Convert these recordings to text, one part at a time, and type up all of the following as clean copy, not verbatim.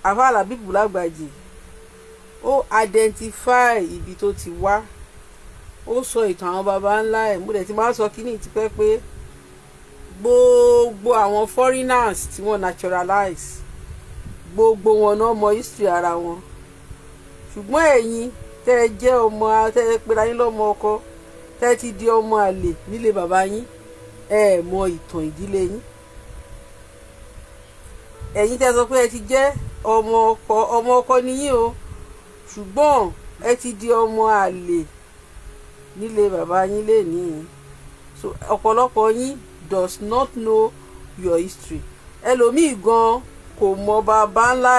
àfáà Labeeb Agbaji ó identify ibi tó ti wá, ó sọ ìtàn àwọn baba ńlá ẹ̀. Mo dẹ̀ ti máa sọ kíní ti pẹ́ pé gbogbo àwọn foreigners tí wọ́n naturalize gbogbo wọn náà mọ history ara wọn, ṣùgbọ́n ẹ̀yin tẹ́ ẹ jẹ́ ọmọ tẹ́ ẹ pera yín lọ́mọ ọkọ tẹ́ ẹ ti di ọmọ àlè nílé bàbá yín, ẹ mọ ìtàn ìdílé yín. Ẹ̀yin tẹ́ ẹ sọ pé ẹ ti jẹ́ ọmọ ọkọ nìyí o, ṣùgbọ́n ẹ ti di ọmọ àlè nílé bàbá yín lénìí. So ọ̀pọ̀lọpọ̀ yín does not know your history. Ẹlòmíì gan kò mọ bàbá ńlá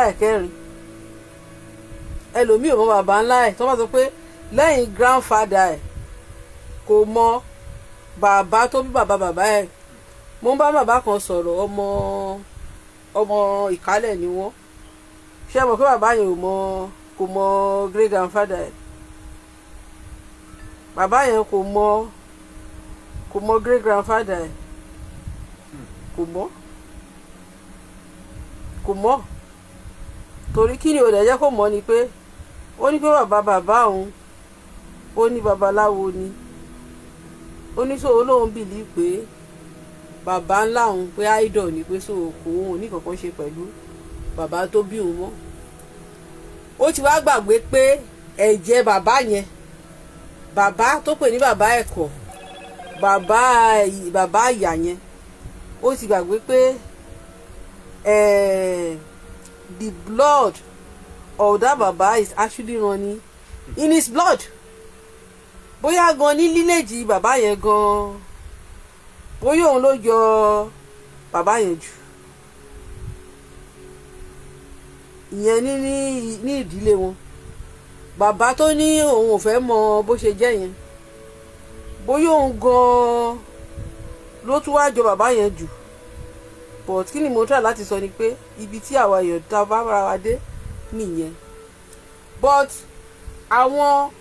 ẹ̀ kẹrin. Ẹlòmíì ò mọ bàbá ńlá ẹ̀ tó bá sọ pé lẹ́yìn grandfather ẹ̀ kò mọ bàbá tó bí bàbá ẹ̀. Mo ń bá bàbá kan sọ̀rọ̀, ọmọ Ìkálẹ̀ ni wọ́n. Ṣé ẹ mọ̀ pé bàbá yẹn kò mọ great grandfather ẹ̀? Bàbá yẹn kò mọ great grandfather ẹ̀, kò mọ̀ torí kí ni ò dẹ̀ jẹ́ kó mọ̀ ni pé ó ní pé bàbá òun ó ní babaláwo ni, ó ní sóò lóun bìlí pé bàbá ńlá òun pé idol ni, pé sóò kò òun ní kankan ṣe pẹ̀lú bàbá tó bí òun mọ́. Ó ti wá gbàgbé pé ẹ̀jẹ̀ bàbá yẹn, bàbá tó pè ní bàbá ẹ̀kọ́, bàbá ìyá yẹn, ó ti gbàgbé pé the blood of that baba is actually running in his blood. Bóyá gan ní lílèjì bàbá yẹn gan, bóyá òun ló yọ bàbá yẹn jù ìyẹn ní ìdílé wọn. Bàbá tó ní òun ò fẹ́ mọ bó ṣe jẹ́ yẹn, bóyá òun gan ló tún wá jọ bàbá yẹn jù. But kí ni mo try láti sọ ni pé ibi tí àwa èèyàn tá bá bára wa dé nìyẹn. But àwọn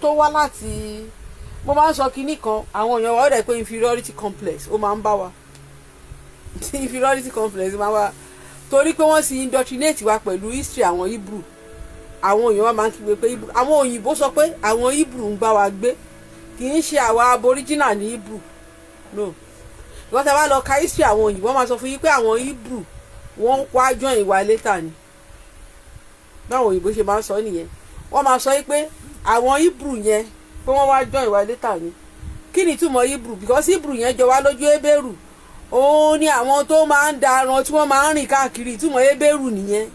tó wá láti, mo máa ń sọ kinní kan, àwọn èèyàn wa ó dẹ̀ pé inferiority complex ó máa ń bá wa inferiority complex máa ń bá wa torí pé wọ́n sì indoctrinate wa pẹ̀lú history àwọn Hebrew. Àwọn èèyàn wa máa ń kígbe pé àwọn òyìnbó sọ pé àwọn Hebrew ń bá wa gbé, kì í ṣe àwa aboriginal ní Hebrew. No, wọ́n tẹ́ bá lọ ka history àwọn òyìnbó máa sọ fún yín pé àwọn Hebrew wọ́n wá join ìwà later ni. Báwọn òyìnbó ṣe máa ń sọ nìyẹn. Wọ́n máa sọ pé àwọn Hebrew yẹn pé wọ́n wá join ìwà later ni. Kí ni ìtumọ̀ Hebrew? Because Hebrew yẹn jọ wá lójú Hébérù. Òun ni àwọn tó máa ń daran tí wọ́n máa ń rìn káàkiri. Ìtumọ̀ Hébérù nìyẹn.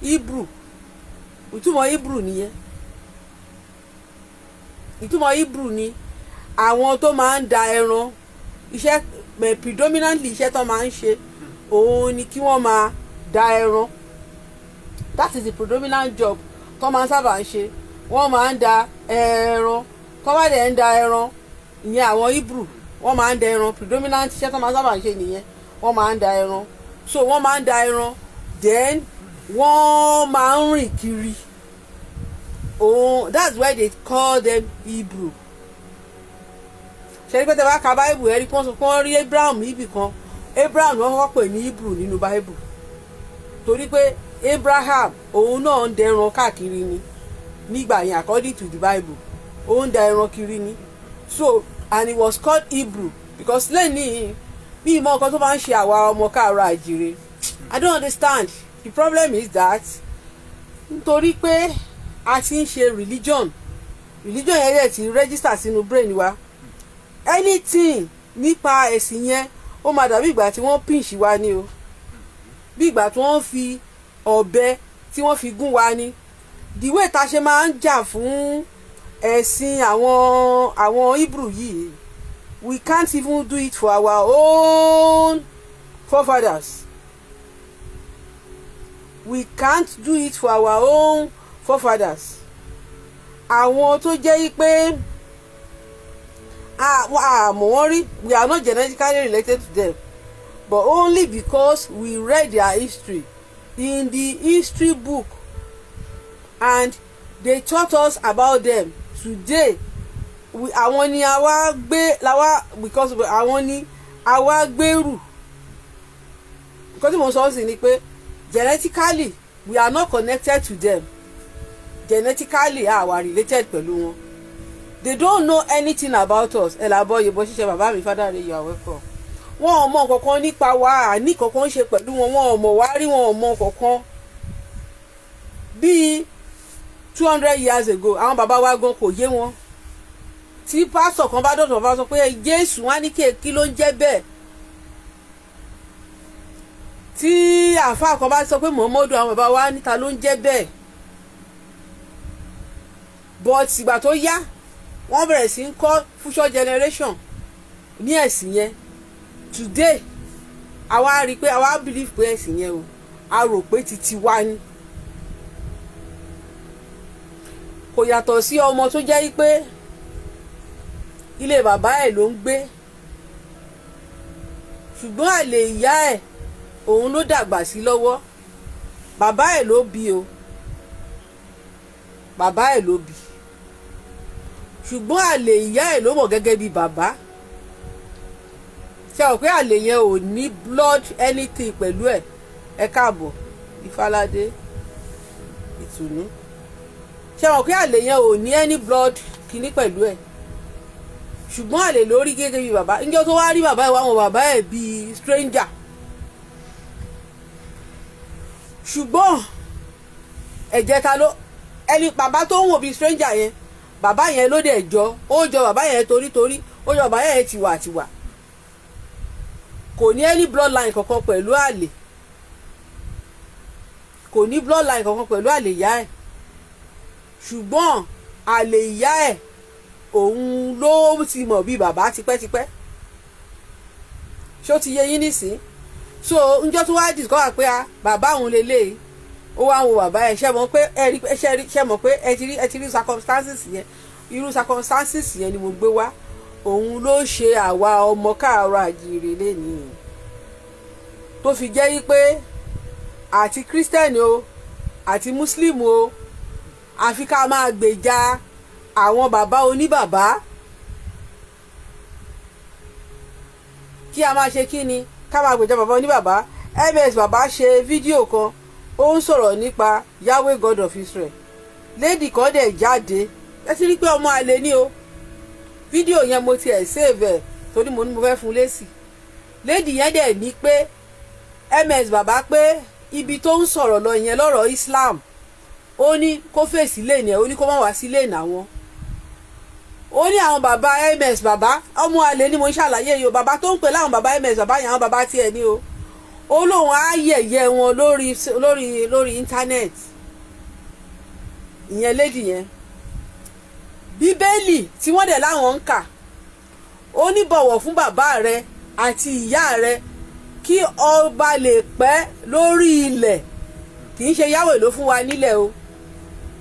Ìtumọ̀ Hebrew nìyẹn. Ìtumọ̀ Hebrew ni àwọn tó máa ń da ẹran. Iṣẹ́ predominantly iṣẹ́ tó máa ń ṣe òun ni kí wọ́n máa da ẹran. That is the predominant job tó máa ń sábà ń ṣe. Wọ́n máa ń da ẹran. Tó bá dẹ̀ ń da ẹran, ìyẹn àwọn Hebrew wọ́n máa ń da ẹran. Predominant iṣẹ́ tó máa ń sábà ń ṣe nìyẹn. Wọ́n máa ń da ẹran. So wọ́n máa ń da ẹran, then wọ́n máa ń rìn kiri. That's why they call them Hebrew. Ṣé ní pé tẹ́ bá ka Bible ẹ rí kán sọ pé wọ́n rí Abraham níbì kan. Abraham wọ́n kọ́kọ́ pè ní Hebrew nínú Bible torí pé Abraham òun náà ń dẹran káàkiri ni nígbà yẹn according to the Bible. Ó ń da ẹran kiri ni. So and he was called Hebrew because lẹ́yìn bí ìmọ̀ nǹkan tó máa ń ṣe àwa ọmọ káàárọ̀ àjíire. I don't understand. The problem is that nítorí pé a ti ń ṣe religion yẹn yẹ ti register sínú brain wa. Anything nípa ẹ̀sìn yẹn ó máa dàbí ìgbà tí wọ́n pinch wa ni o, bí ìgbà tí wọ́n fi ọ̀bẹ tí wọ́n fi gún wa ni. The way ta ṣe máa ń jà fún ẹ̀sìn àwọn Hebrew yìí, we can't even do it for our own forefathers. We can't do it for our own forefathers. Àwọn tó jẹ́ pé we are not genetically related to them, but only because we read their history in the history book and they taught us about them. Today àwọn ni àwa gbé làwa because àwọn ni àwa gbèrú. Nǹkan tí mo sọ sí ni pé genetically we are not connected to them. Genetically our related pẹ̀lú wọn. They don't know anything about us. Elaboye bó ṣiṣẹ́ bàbá mi father rẹ̀ you are welcome. Wọ́n ò mọ̀ kankan nípa wa, àní kankan ṣe pẹ̀lú wọn, wọ́n ò mọ̀ wá rí, wọn ò mọ̀ kankan. Bí 200 years ago àwọn bàbá wa gan kò yé wọn. Tí pásítọ̀ kan bá dọ̀tọ̀ bá sọ pé Jésù wá ní kí ló ń jẹ́ bẹ́ẹ̀. Tí àáfàá kan bá sọ pé Muhammadu àwọn bàbá wa níta ló ń jẹ́ bẹ́ẹ̀. But ìgbà tó yá wọ́n bẹ̀rẹ̀ sí ń kọ́ future generation ní ẹ̀sìn yẹn. Today àwa rí pé àwa believe pé ẹ̀sìn yẹn o a rò pé titi wa ni. Kò yàtọ̀ sí ọmọ tó jẹ́ pé ilé bàbá ẹ̀ ló ń gbé ṣùgbọ́n àlè ìyá ẹ̀ òun ló dàgbà sí lọ́wọ́. Bàbá ẹ̀ ló bí o, bàbá ẹ̀ ló bí ṣùgbọ́n àlè ìyá ẹ̀ ló mọ̀ gẹ́gẹ́ bí bàbá. Ṣé o pé àlè yẹn ò ní blood anything pẹ̀lú ẹ̀? Ẹ káàbọ̀ Ìfáládé Ìtùnú. Ṣé o pé àlè yẹn ò ní any blood kìíní pẹ̀lú ẹ̀? Ṣùgbọ́n àlè lórí gẹ́gẹ́ bí bàbá. Ǹjẹ́ tó wá rí bàbá ẹ̀ wá wọn bàbá ẹ̀ bí stranger. Ṣùgbọ́n ẹ̀jẹ̀ ta ló ẹni bàbá tó ń wò bí stranger yẹn bàbá yẹn ló dẹ̀ jọ ó jọ bàbá yẹn torítorí ó jọ bàbá yẹn tiwàtiwà. Kò ní any bloodline kankan pẹ̀lú àlè. Kò ní bloodline kankan pẹ̀lú àlè ìyá ẹ̀. Ṣùgbọ́n àlè ìyá ẹ̀ òun ló ti mọ̀ bí bàbá tipẹ́tipẹ́. Ṣó ti yé yín nísìn? So ǹjọ́ tó wá discover pé bàbá òun lélẹ́yìí ó wá wo bàbá ẹ̀ ṣe mọ̀ pé ṣe mọ̀ pé ẹ ti rí circumstances yẹn irú circumstances yẹn ni mo gbé wá. Òun ló ṣe àwa ọmọ káàárọ̀ àjíire lénìí tó fi jẹ́ yí pé àti Christian o àti Muslim o àfi ká máa gbèjà àwọn bàbá oníbàbá. Kí a máa ṣe kí ni ká máa gbèjà bàbá oníbàbá. MS bàbá ṣe fídíò kan ó ń sọ̀rọ̀ nípa Yahweh God of Israel. Lady kan dẹ̀ jáde ẹ ti rí pé ọmọ àlè ni o. Fídíò yẹn mo tiẹ̀ save ẹ̀ torí mo ní mo fẹ́ fún Lesi. Lady yẹn dẹ̀ ní pé MS bàbá pé ibi tó ń sọ̀rọ̀ lọ yẹn lọ́rọ̀ Islam ó ní kó fèsì lẹ́nìí ẹ̀ ó ní kó má wá sí lẹ́nìí àwọn. Ó ní àwọn bàbá MS bàbá ọmọ àlè ni mo ń ṣàlàyé yìí o. Bàbá tó ń pè láwọn bàbá MS bàbá yẹn àwọn bàbá tiẹ̀ ní o. Ó lóun á yẹ̀yẹ́ wọn lórí internet. Ìyẹn lady yẹn Bíbélì tí wọ́n dẹ̀ láwọn ń kà ó ní bọ̀wọ̀ fún bàbá rẹ àti ìyá rẹ kí ọba lè pẹ́ lórí ilẹ̀. Kì í ṣe Yahweh ló fún wa nílẹ̀ o.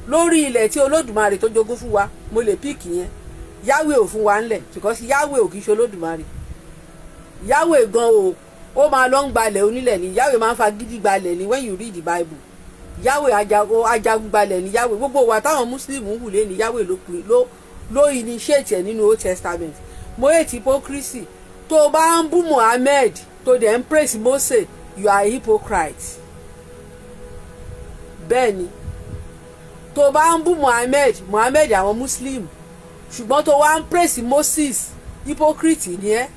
Lórí ilẹ̀ tí Olódùmarè tó jogún fún wa mo lè píìkì yẹn. Yahweh ò fún wa ńlẹ̀ because Yahweh ò kì í ṣe Olódùmarè. Yahweh gan o ó máa lọ ń gbalẹ̀ onílẹ̀ ni. Yahweh máa ń fa gidi gbalẹ̀ ni when you read the Bible. Yahweh ajagun gbalẹ̀ ni Yahweh. Gbogbo wa táwọn Muslim ń hùlé ni Yahweh ló initiate ẹ̀ nínú Old Testament. Mo hate hypocrisy. Tó o bá ń bú Muhammad tó dẹ̀ ń praise Moses you are a hypocrite. Bẹ́ẹ̀ ni tó o bá ń bú Muhammad àwọn Muslim ṣùgbọ́n tó wá ń praise Moses hypocrite ni ẹ́.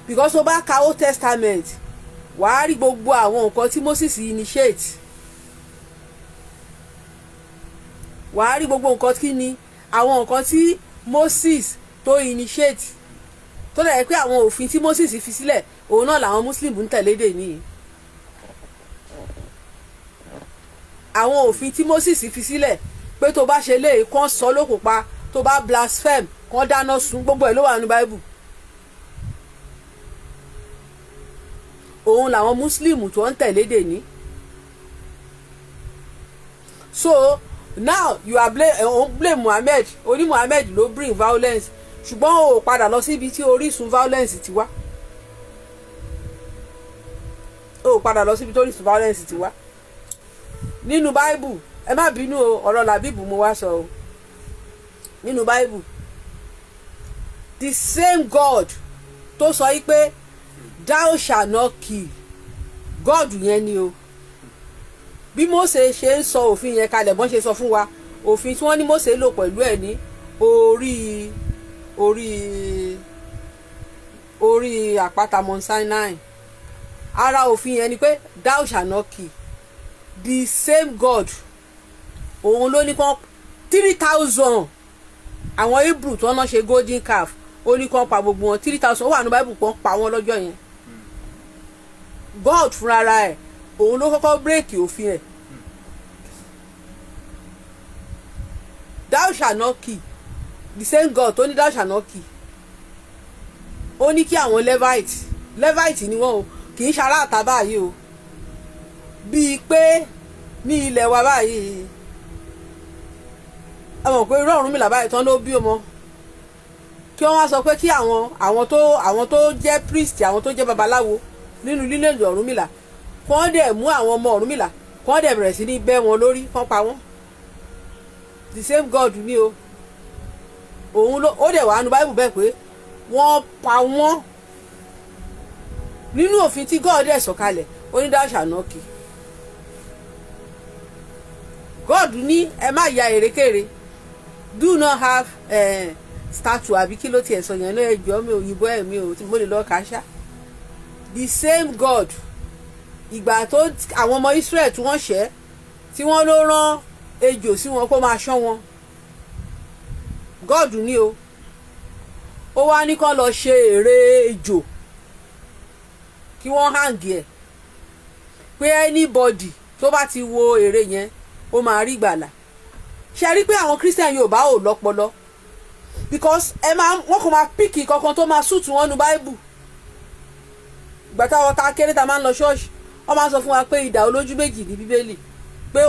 Because tó bá ka Old Testament wàá rí gbogbo àwọn nǹkan tí Moses initiate. Wàá rí gbogbo nǹkan kí ni àwọn nǹkan tí Moses tó initiate tó dẹ̀ pé àwọn òfin tí Moses fi sílẹ̀ òun náà làwọn Muslim ń tẹ̀lé dè ní. Àwọn òfin tí Moses fi sílẹ̀ pé tó bá ṣe léè kán sọ lókùn pa tó bá blaspheme kán dáná sun gbogbo ẹ̀ ló wà ní Bible. Òun làwọn Muslim tó ń tẹ̀lé dè ní. So now you are blame Muhammad oní Muhammad ló bring violence ṣùgbọ́n o padà lọ síbi tí orísun violence ti wá. O padà lọ síbi tí orísun violence ti wá. Nínú Bible ẹ má bínú o ọ̀rọ̀ Labeeb mo wá sọ o. Nínú Bible the same God tó sọ yí pé thou shall not kill God yẹn ni o. Bí Mósè ṣe ń sọ òfin yẹn kalẹ̀ bọ́n ṣe sọ fún wa, òfin tí wọ́n ní Mósè lò pẹ̀lú ẹ̀ ní orí àpáta Mount Sinai. Ara òfin yẹn ni pé thou shall not kill. The same God òun ló ní kàn 3,000 àwọn Hebrew tí wọ́n náà ṣe golden calf, ó ní kàn pa gbogbo wọn 3,000. Ó wà ní Bible pọ́n pa wọ́n lọ́jọ́ yẹn. God fúnra ẹ̀ òun ló kọ́kọ́ bírèkì òfin ẹ̀. Thou shall not kill. The same God tó ní thou shall not kill. Ó ní kí àwọn Levite ni wọ́n o, kì í ṣara àtà báyìí o. Bíi pé ní ilẹ̀ wa báyìí ẹ mọ̀ pé irú Ọ̀rúnmìlà báyìí tán ló bí ọmọ, kí wọ́n wá sọ pé kí àwọn tó jẹ́ priest, àwọn tó jẹ́ babaláwo nínú lílẹ̀dì Ọ̀rúnmìlà kí wọ́n dẹ̀ mú àwọn ọmọ Ọ̀rúnmìlà kí wọ́n dẹ̀ bẹ̀rẹ̀ sí ní bẹ́ wọn lórí, kán pa wọ́n. The same God ni o. Òun ló ó dẹ̀ wà nínú Bible bẹ́ẹ̀ pé wọ́n pa wọ́n. Nínú òfin tí God dẹ̀ sọ̀kalẹ̀ ó ní thou shall not kill. God ní ẹ má ya èrèkèrè, do not have statue àbí kí ló tiẹ̀ sọ yẹn náà, ẹjọ́ mi òyìnbó ẹ̀ mi ò tí mo lè lọ́ọ́ kàṣá. The same God ìgbà tó àwọn ọmọ Israel tí wọ́n ṣẹ̀ tí wọ́n ló rán ejò sí wọn kó máa ṣọ́ wọn, God ní o. Ó wá ní kán lọ ṣe ère ejò kí wọ́n hang ẹ̀ pé anybody tó bá ti wo ère yẹn ó máa rí gbàlà. Ṣe rí pé àwọn Christian Yorùbá ò lọ́pọlọ, because wọ́n kò máa píkì kankan tó máa sùtù wọn nu Bible. Ìgbà táwọn ta kéré ta máa ń lọ ṣọ́ọ̀ṣì wọ́n máa ń sọ fún wa pé idà olójú méjì ní Bíbélì, pé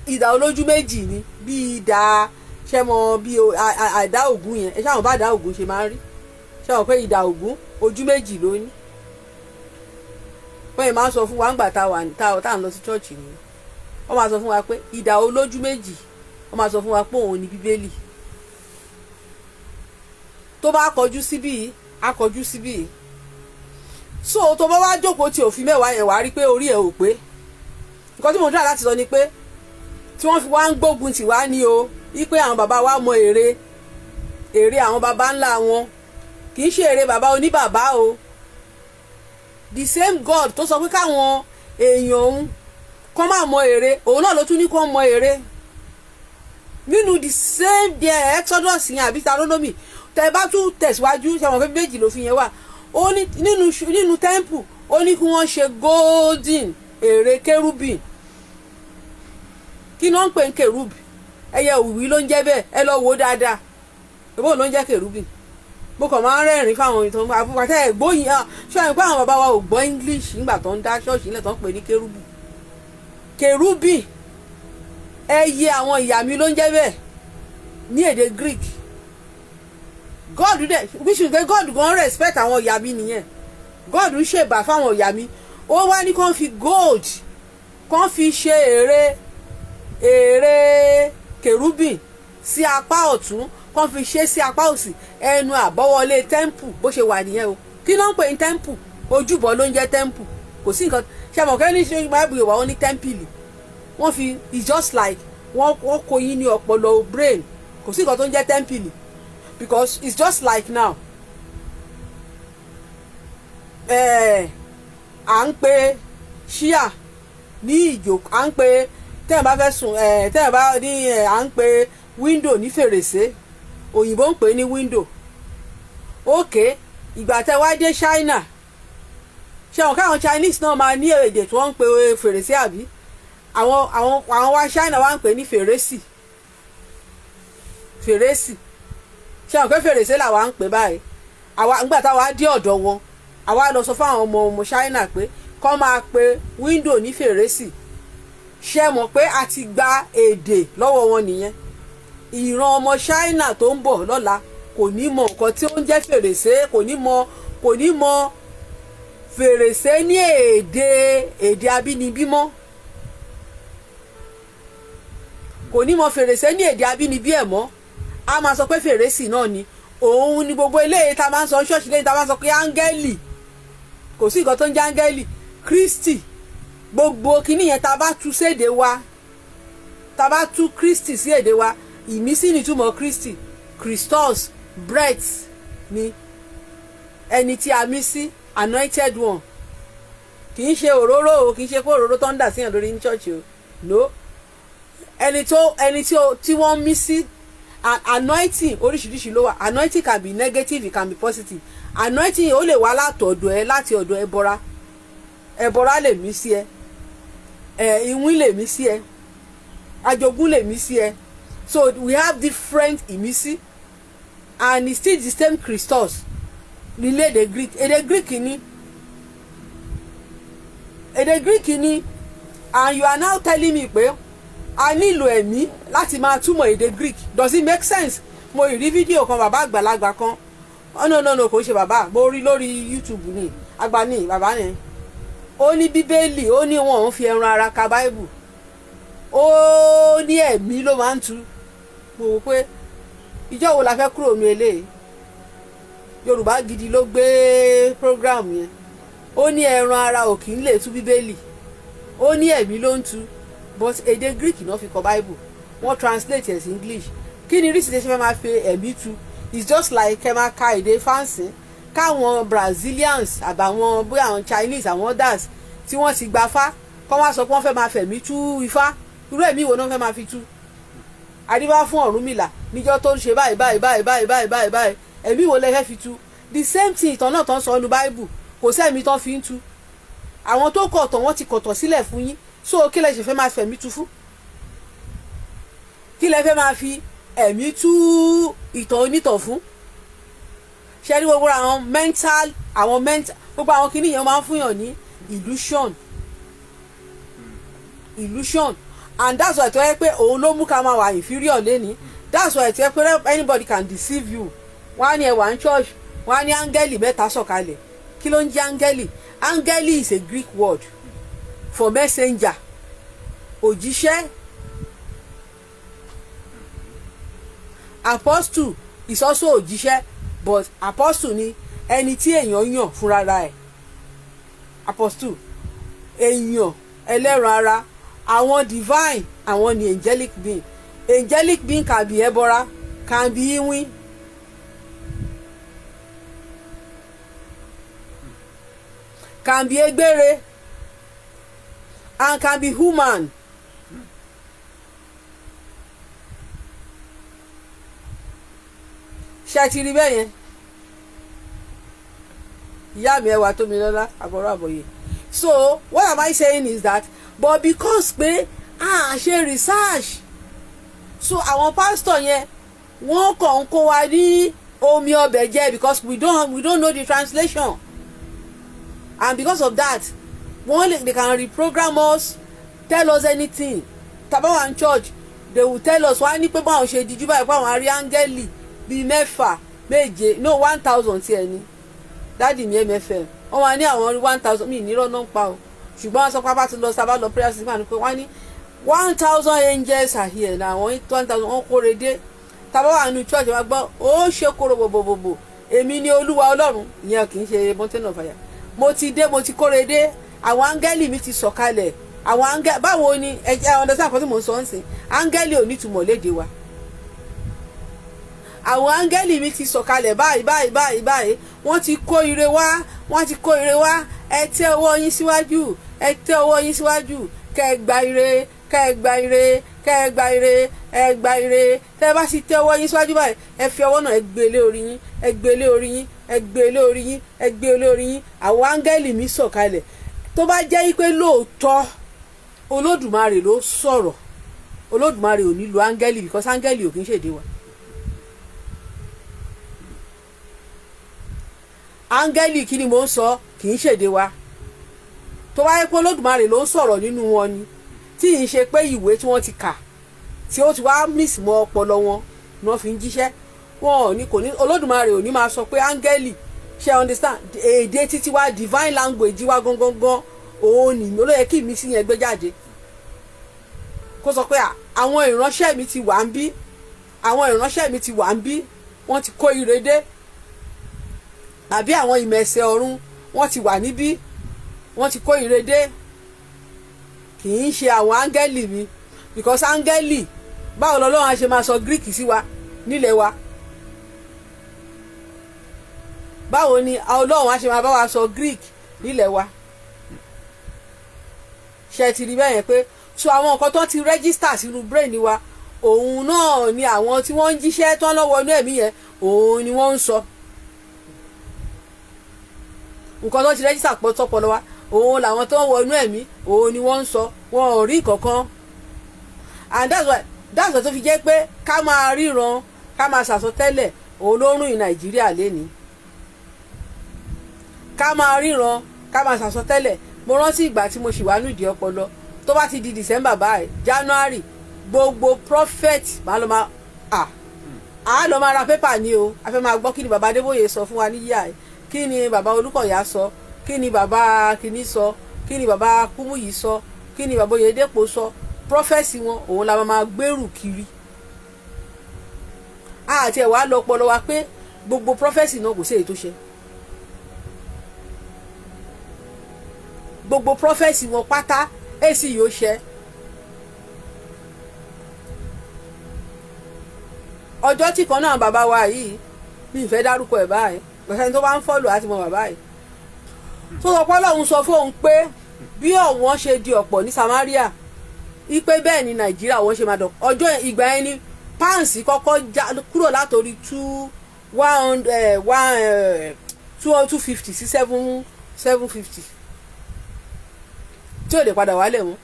idà olójú méjì ní bí idà ṣẹ́mọ bí àdá Ògún yẹn, ẹ ṣáà bá àdá Ògún ṣe máa ń rí, ṣáà pé idà Ògún ojú méjì ló ní. Wọ́n yẹn máa ń sọ fún wa ńgbà tá à ń lọ sí ṣọ́ọ̀ṣì ni wọ́n máa sọ fún wa pé idà olójú méjì, wọ́n máa sọ fún wa pé òun ni Bíbélì. Tó bá kọjú síbí á kọjú síbí. So tó bá wá jókòó ti òfin mẹ́wàá yẹn wàá rí pé orí ẹ̀ ò pé. Nǹkan tí mo dá láti sọ ni pé tí wọ́n fi wá ń gbógun tì wá ní o wípé àwọn bàbá wa mọ ère àwọn bàbá ńlá wọn, kì í ṣe ère bàbá oníbàbá o. The same God tó sọ pé káwọn èèyàn òun kọ́ máa mọ ère, òun náà ló tún ní kó mọ ère. Nínú the same day Exodus yẹn àbí Deuteronomy tẹ bá tún tẹ̀síwájú ṣe àwọn fẹ́ méjì ló fi yẹn wà. Ó ní nínú temple ó ní kí wọ́n ṣe golden ère kérúbì. Kí ni wọ́n ń pè ní kérúbì? Ẹyẹ òwìwí ló ń jẹ́ bẹ́ẹ̀, ẹ lọ wò dáadáa. Èbó ló ń jẹ́ kérúbì. Mo kàn máa ń rẹ́rìn fáwọn ìtàn àpapọ̀ ẹ̀gbóyin ṣọ́ ẹ̀ pé àwọn bàbá wa ò gbọ́ English nígbà tó ń dá ṣọ́ọ̀ṣì nílẹ̀ tó ń pè ní kérúbì. Kérúbì ẹyẹ àwọn ìyá mi ló ń jẹ́ bẹ́ẹ̀ ní èdè Greek. God dẹ̀ wíṣù pé God gan respect àwọn ìyá mi nìyẹn. God ń ṣèbà fáwọn ìyá mi. Ó wá ní kàn fi gold kàn fi ṣe ère kérúbì sí apá ọ̀tún, kàn fi ṣe sí apá òsì ẹnu àbọ̀wọlé temple bó ṣe wà nìyẹn o. Kí ló ń pè ní temple? Ojúbọ ló ń jẹ́ temple. Kò sí nǹkan ṣe mọ̀ kẹ́ ní ṣe Bible Yorùbá wọn ní temple. Wọ́n fi it's just like wọ́n kó yín ní ọpọlọ brain. Kò sí nǹkan tó ń jẹ́ temple because it's just like now à ń pe ṣíà ní ìjòkó, à ń pe tẹ́ẹ̀ bá fẹ́ sùn tẹ́ẹ̀ bá ní à ń pe window ní fèrèsé, òyìnbó ń pè ní window. Okay, ìgbà tẹ́ wá dé China ṣé àwọn káwọn Chinese náà máa ní èdè tí wọ́n ń pe fèrèsé àbí àwọn wá China wá ń pè ní fèrèsì ṣé àwọn pé fèrèsé làwa ń pè báyìí. Àwa ńgbà táwa dé ọ̀dọ̀ wọn àwa lọ sọ fún àwọn ọmọ China pé kọ́ máa pe window ní fèrèsì. Ṣé mọ̀ pé a ti gba èdè lọ́wọ́ wọn nìyẹn. Ìran ọmọ China tó ń bọ̀ lọ́la kò ní mọ nǹkan tí ó ń jẹ́ fèrèsé, kò ní mọ fèrèsé ní èdè abínibí mọ́. Kò ní mọ fèrèsé ní èdè abínibí ẹ̀ mọ́. A máa sọ pé fèrèsì náà ni. Òun ni gbogbo eléyìí tá máa ń sọ ṣọ́ọ̀ṣì lẹ́yìn tá máa ń sọ pé áńgẹ́lì. Kò sí nǹkan tó ń jẹ́ áńgẹ́lì. Kristi gbogbo kíní yẹn tá bá tú séde wa, tá bá tú Kristi sí èdè wa, ìmísí ni túmọ̀ Kristi, Christos, breath ni ẹni tí a mí sí, anointed one. Kì í ṣe òróró o, kì í ṣe pé òróró tó ń dà síyàn lórí ní church o, no. ẹni tí wọ́n mí sí. Anointing oríṣiríṣi ló wà. Anointing can be negative, it can be positive. Anointing ó lè wá látọ̀dọ̀ ẹ, láti ọ̀dọ̀ ẹbọra. Ẹbọra lè mí sí ẹ, ìwín lè mí sí ẹ, àjogún lè mí sí ẹ. So we have different ìmísí and it's still the same Christos nílé èdè Greek. Èdè Greek ni and you are now telling me pé a nílò ẹ̀mí láti máa túmọ̀ èdè Greek. Does it make sense? Mo rí fídíò kan bàbá àgbàlagbà kan, no kò ṣe bàbá, mo rí lórí YouTube ni, àgbà ni bàbá yẹn. Ó ní bíbélì, ó ní wọn ò fi ẹran ara ka Bible, ó ní ẹ̀mí ló máa ń tú. Mo wò pé ìjọ wo la fẹ́ kúrò ní eléyìí? Yorùbá Gidi ló gbé program yẹn. Ó ní ẹran ara ò kì í lè tú bíbélì, ó ní ẹ̀mí ló ń tú. But èdè Greek náà fi kọ Bible, wọ́n translate ẹ̀ sí English. Kí ni rísì tẹ́sí fẹ́ máa fi ẹ̀mí tú? It's just like kẹ́ máa ka èdè fáǹsì káwọn Brazilians àbàwọn bóyá àwọn Chinese àwọn others tí wọ́n ti gba fá kọ́ wá sọ pé wọ́n fẹ́ máa fẹ̀mí tú ifá. Irú ẹ̀mí wo náà fẹ́ máa fi tú? Àdìbá fún Ọ̀rúnmìlà níjọ́ tó ń ṣe báyìí, ẹ̀mí wo lẹ fẹ́ fi tú? The same thing ìtàn náà tán sọ ọ́nù Bible, kò sẹ́mi tán fi ń tú. Àwọn tó kọ̀tọ̀ wọ́n ti kọ̀tọ̀ sílẹ̀ fún yín. So kí lẹ ṣe fẹ́ máa fẹ̀mí tú fún? Kí lẹ fẹ́ máa fi ẹ̀mí tú ìtàn onítàn fún? Ṣé ní gbogbo àwọn mental gbogbo àwọn kìíní yẹn máa ń fúnyàn ní illusion and that's why tó yẹ pé òun ló mú ká máa wà inferior lẹ́ni. That's why tó yẹ pé anybody can deceive you. Wọ́n á ní ẹwà ní church, wọ́n á ní áńgẹ́lì mẹ́ta sọ̀kalẹ̀. Kí ló ń jẹ́ áńgẹ́lì? Áńgẹ́lì is a Greek word for messenger, òjíṣẹ́. Apostle is also òjíṣẹ́, but apostle ni ẹni tí èèyàn yàn fúnra ẹ̀. Apostle èèyàn ẹlẹ́ran ara. Àwọn divine, àwọn ni angelic being. Angelic being can be ẹbọra, can be iwin, can be egbere, and can be human. Ṣé ti rí bẹ́ẹ̀ yẹn? Ìyá mi ẹwà tó mi lọ́lá àbọ̀rọ̀ àbọ̀yè. So what am I saying is that but because pé ṣe research, so àwọn pastor yẹn wọ́n kàn ń kó wa ní omi ọbẹ̀ jẹ because we don't know the translation, and because of that they can reprogram us, tell us anything. Tabawa in church they will tell us wọ́n á ní pé báwọn ṣe díjú báyìí pé àwọn arí áńgẹ́lì bíi 1000 tí ẹni dáàdì mi MFM wọ́n wá ní àwọn 1000 mi nírọ̀ náà ń pa o, ṣùgbọ́n wọ́n sọ pé bá ti lọ sábà lọ prayer system pé wọ́n ní 1000 angels are here na àwọn 1000 wọ́n kóre dé. Tabawa nínú church wa gbọ́ ó ṣe kóró bòbòbòbò èmi ni Olúwa Ọlọ́run, ìyẹn kì í ṣe mountain of fire. Mo ti dé, mo ti kóre dé, àwọn áńgẹ́lì mi ti sọ̀kalẹ̀. Àwọn áńgẹ́lì báwo ni ẹ̀jẹ̀ understand àkọ́tí mò ń sọ ń sìn, áńgẹ́lì ò ní ìtumọ̀ léde wa. Àwọn áńgẹ́lì mi ti sọ̀kalẹ̀ báyìí wọ́n ti kó ire wá, ẹ tẹ́ ọwọ́ yín síwájú, kẹ́ gba ire, tẹ́ bá sì tẹ́ ọwọ́ yín síwájú báyìí ẹ fi ọwọ́ náà ẹ gbé lé orí yín. Àwọn áńgẹ́lì mi sọ̀kalẹ̀. Tó bá jẹ́ pé lóòótọ́ Olódùmarè ló sọ̀rọ̀, Olódùmarè ò ní lo áńgẹ́lì because áńgẹ́lì ò kì í ṣèdè wa. Áńgẹ́lì kí ni mò ń sọ, kì í ṣèdè wa. Tó bá yẹ pé Olódùmarè ló ń sọ̀rọ̀ nínú wọn ni, tí ì ṣe pé ìwé tí wọ́n ti kà tí ó ti wá miss mọ́ ọpọlọ wọn ni wọ́n fi ń jíṣẹ́, wọn ò ní Olódùmarè ò ní máa sọ pé áńgẹ́lì, ṣe understand èdè títí wá divine language wá gangan òun ni ló yẹ kí mi sí yẹn gbé jáde kó sọ pé àwọn ìránṣẹ́ mi ti wà ń bí, wọ́n ti kó ire dé, àbí àwọn ìmẹ̀sẹ̀ ọ̀run wọ́n ti wà níbí, wọ́n ti kó ire dé. kì í ṣe àwọn áńgẹ́lì mi because áńgẹ́lì báwo lọ́lọ́run á ṣe máa sọ Greek sí wa nílẹ̀ wa báwo ni Ọlọ́run á ṣe máa bá wa sọ Greek nílẹ̀ wa ṣe ti rí bẹ́ẹ̀ yẹn pé so àwọn nǹkan tó ti rẹ́gísítà sínú brain wa òun náà ni àwọn tí wọ́n ń jíṣẹ́ tán lọ́wọ́ inú ẹ̀mí yẹn òun ni wọ́n ń sọ nǹkan tó ti rẹ́gísítà pọ̀ tọ́pọ̀lọ́ wa òun làwọn tó ń wọ inú ẹ̀mí òun ni wọ́n ń sọ wọn ò rí kankan and that's why tó fi jẹ́ pé ká máa ríran ká máa ṣàsọtẹ́lẹ̀ òun ló rún ní Nàìjíríà lénìí ká máa ríran ká máa ṣàsọtẹ́lẹ̀ mo rántí ìgbà tí mo ṣì wà nídìí ọpọlọ tó bá ti di December báyìí January gbogbo prophet máa lọ máa lọ máa ra pépà ní o a fẹ́ máa gbọ́ kí ni bàbá Adébóyè sọ fún wa níyà ẹ̀ kí ni bàbá Olúkọ̀yà sọ kí ni bàbá kìíní sọ kí ni bàbá Kúmúyì sọ kí ni bàbá Oyèdèpọ̀ sọ prọfẹsì wọn òun la máa gbèrú kiri àti ẹ̀ wá lọ ọpọlọ wa pé gbogbo prọfẹsì náà kò sí èyí tó ṣe gbogbo prọfẹsì wọn pátá èsì yóò ṣe ọjọ́ tí kan náà bàbá wa yìí mi ì fẹ́ dárúkọ ẹ̀ báyìí pẹ̀sẹ̀ tó bá ń fọ́lù àti mọ bàbá yìí tó sọ pé Ọlọ́run sọ fóun pé bí ọ̀wọ́n ṣe di ọ̀pọ̀ ní Samaria ipe bẹ́ẹ̀ ni Nàìjíríà wọ́n ṣe máa dọ̀ ọjọ́ ìgbà yẹn ni páǹsì kọ́kọ́ já kúrò látòrí 250 sí 750 tí ò lè padà wálẹ̀ wọn.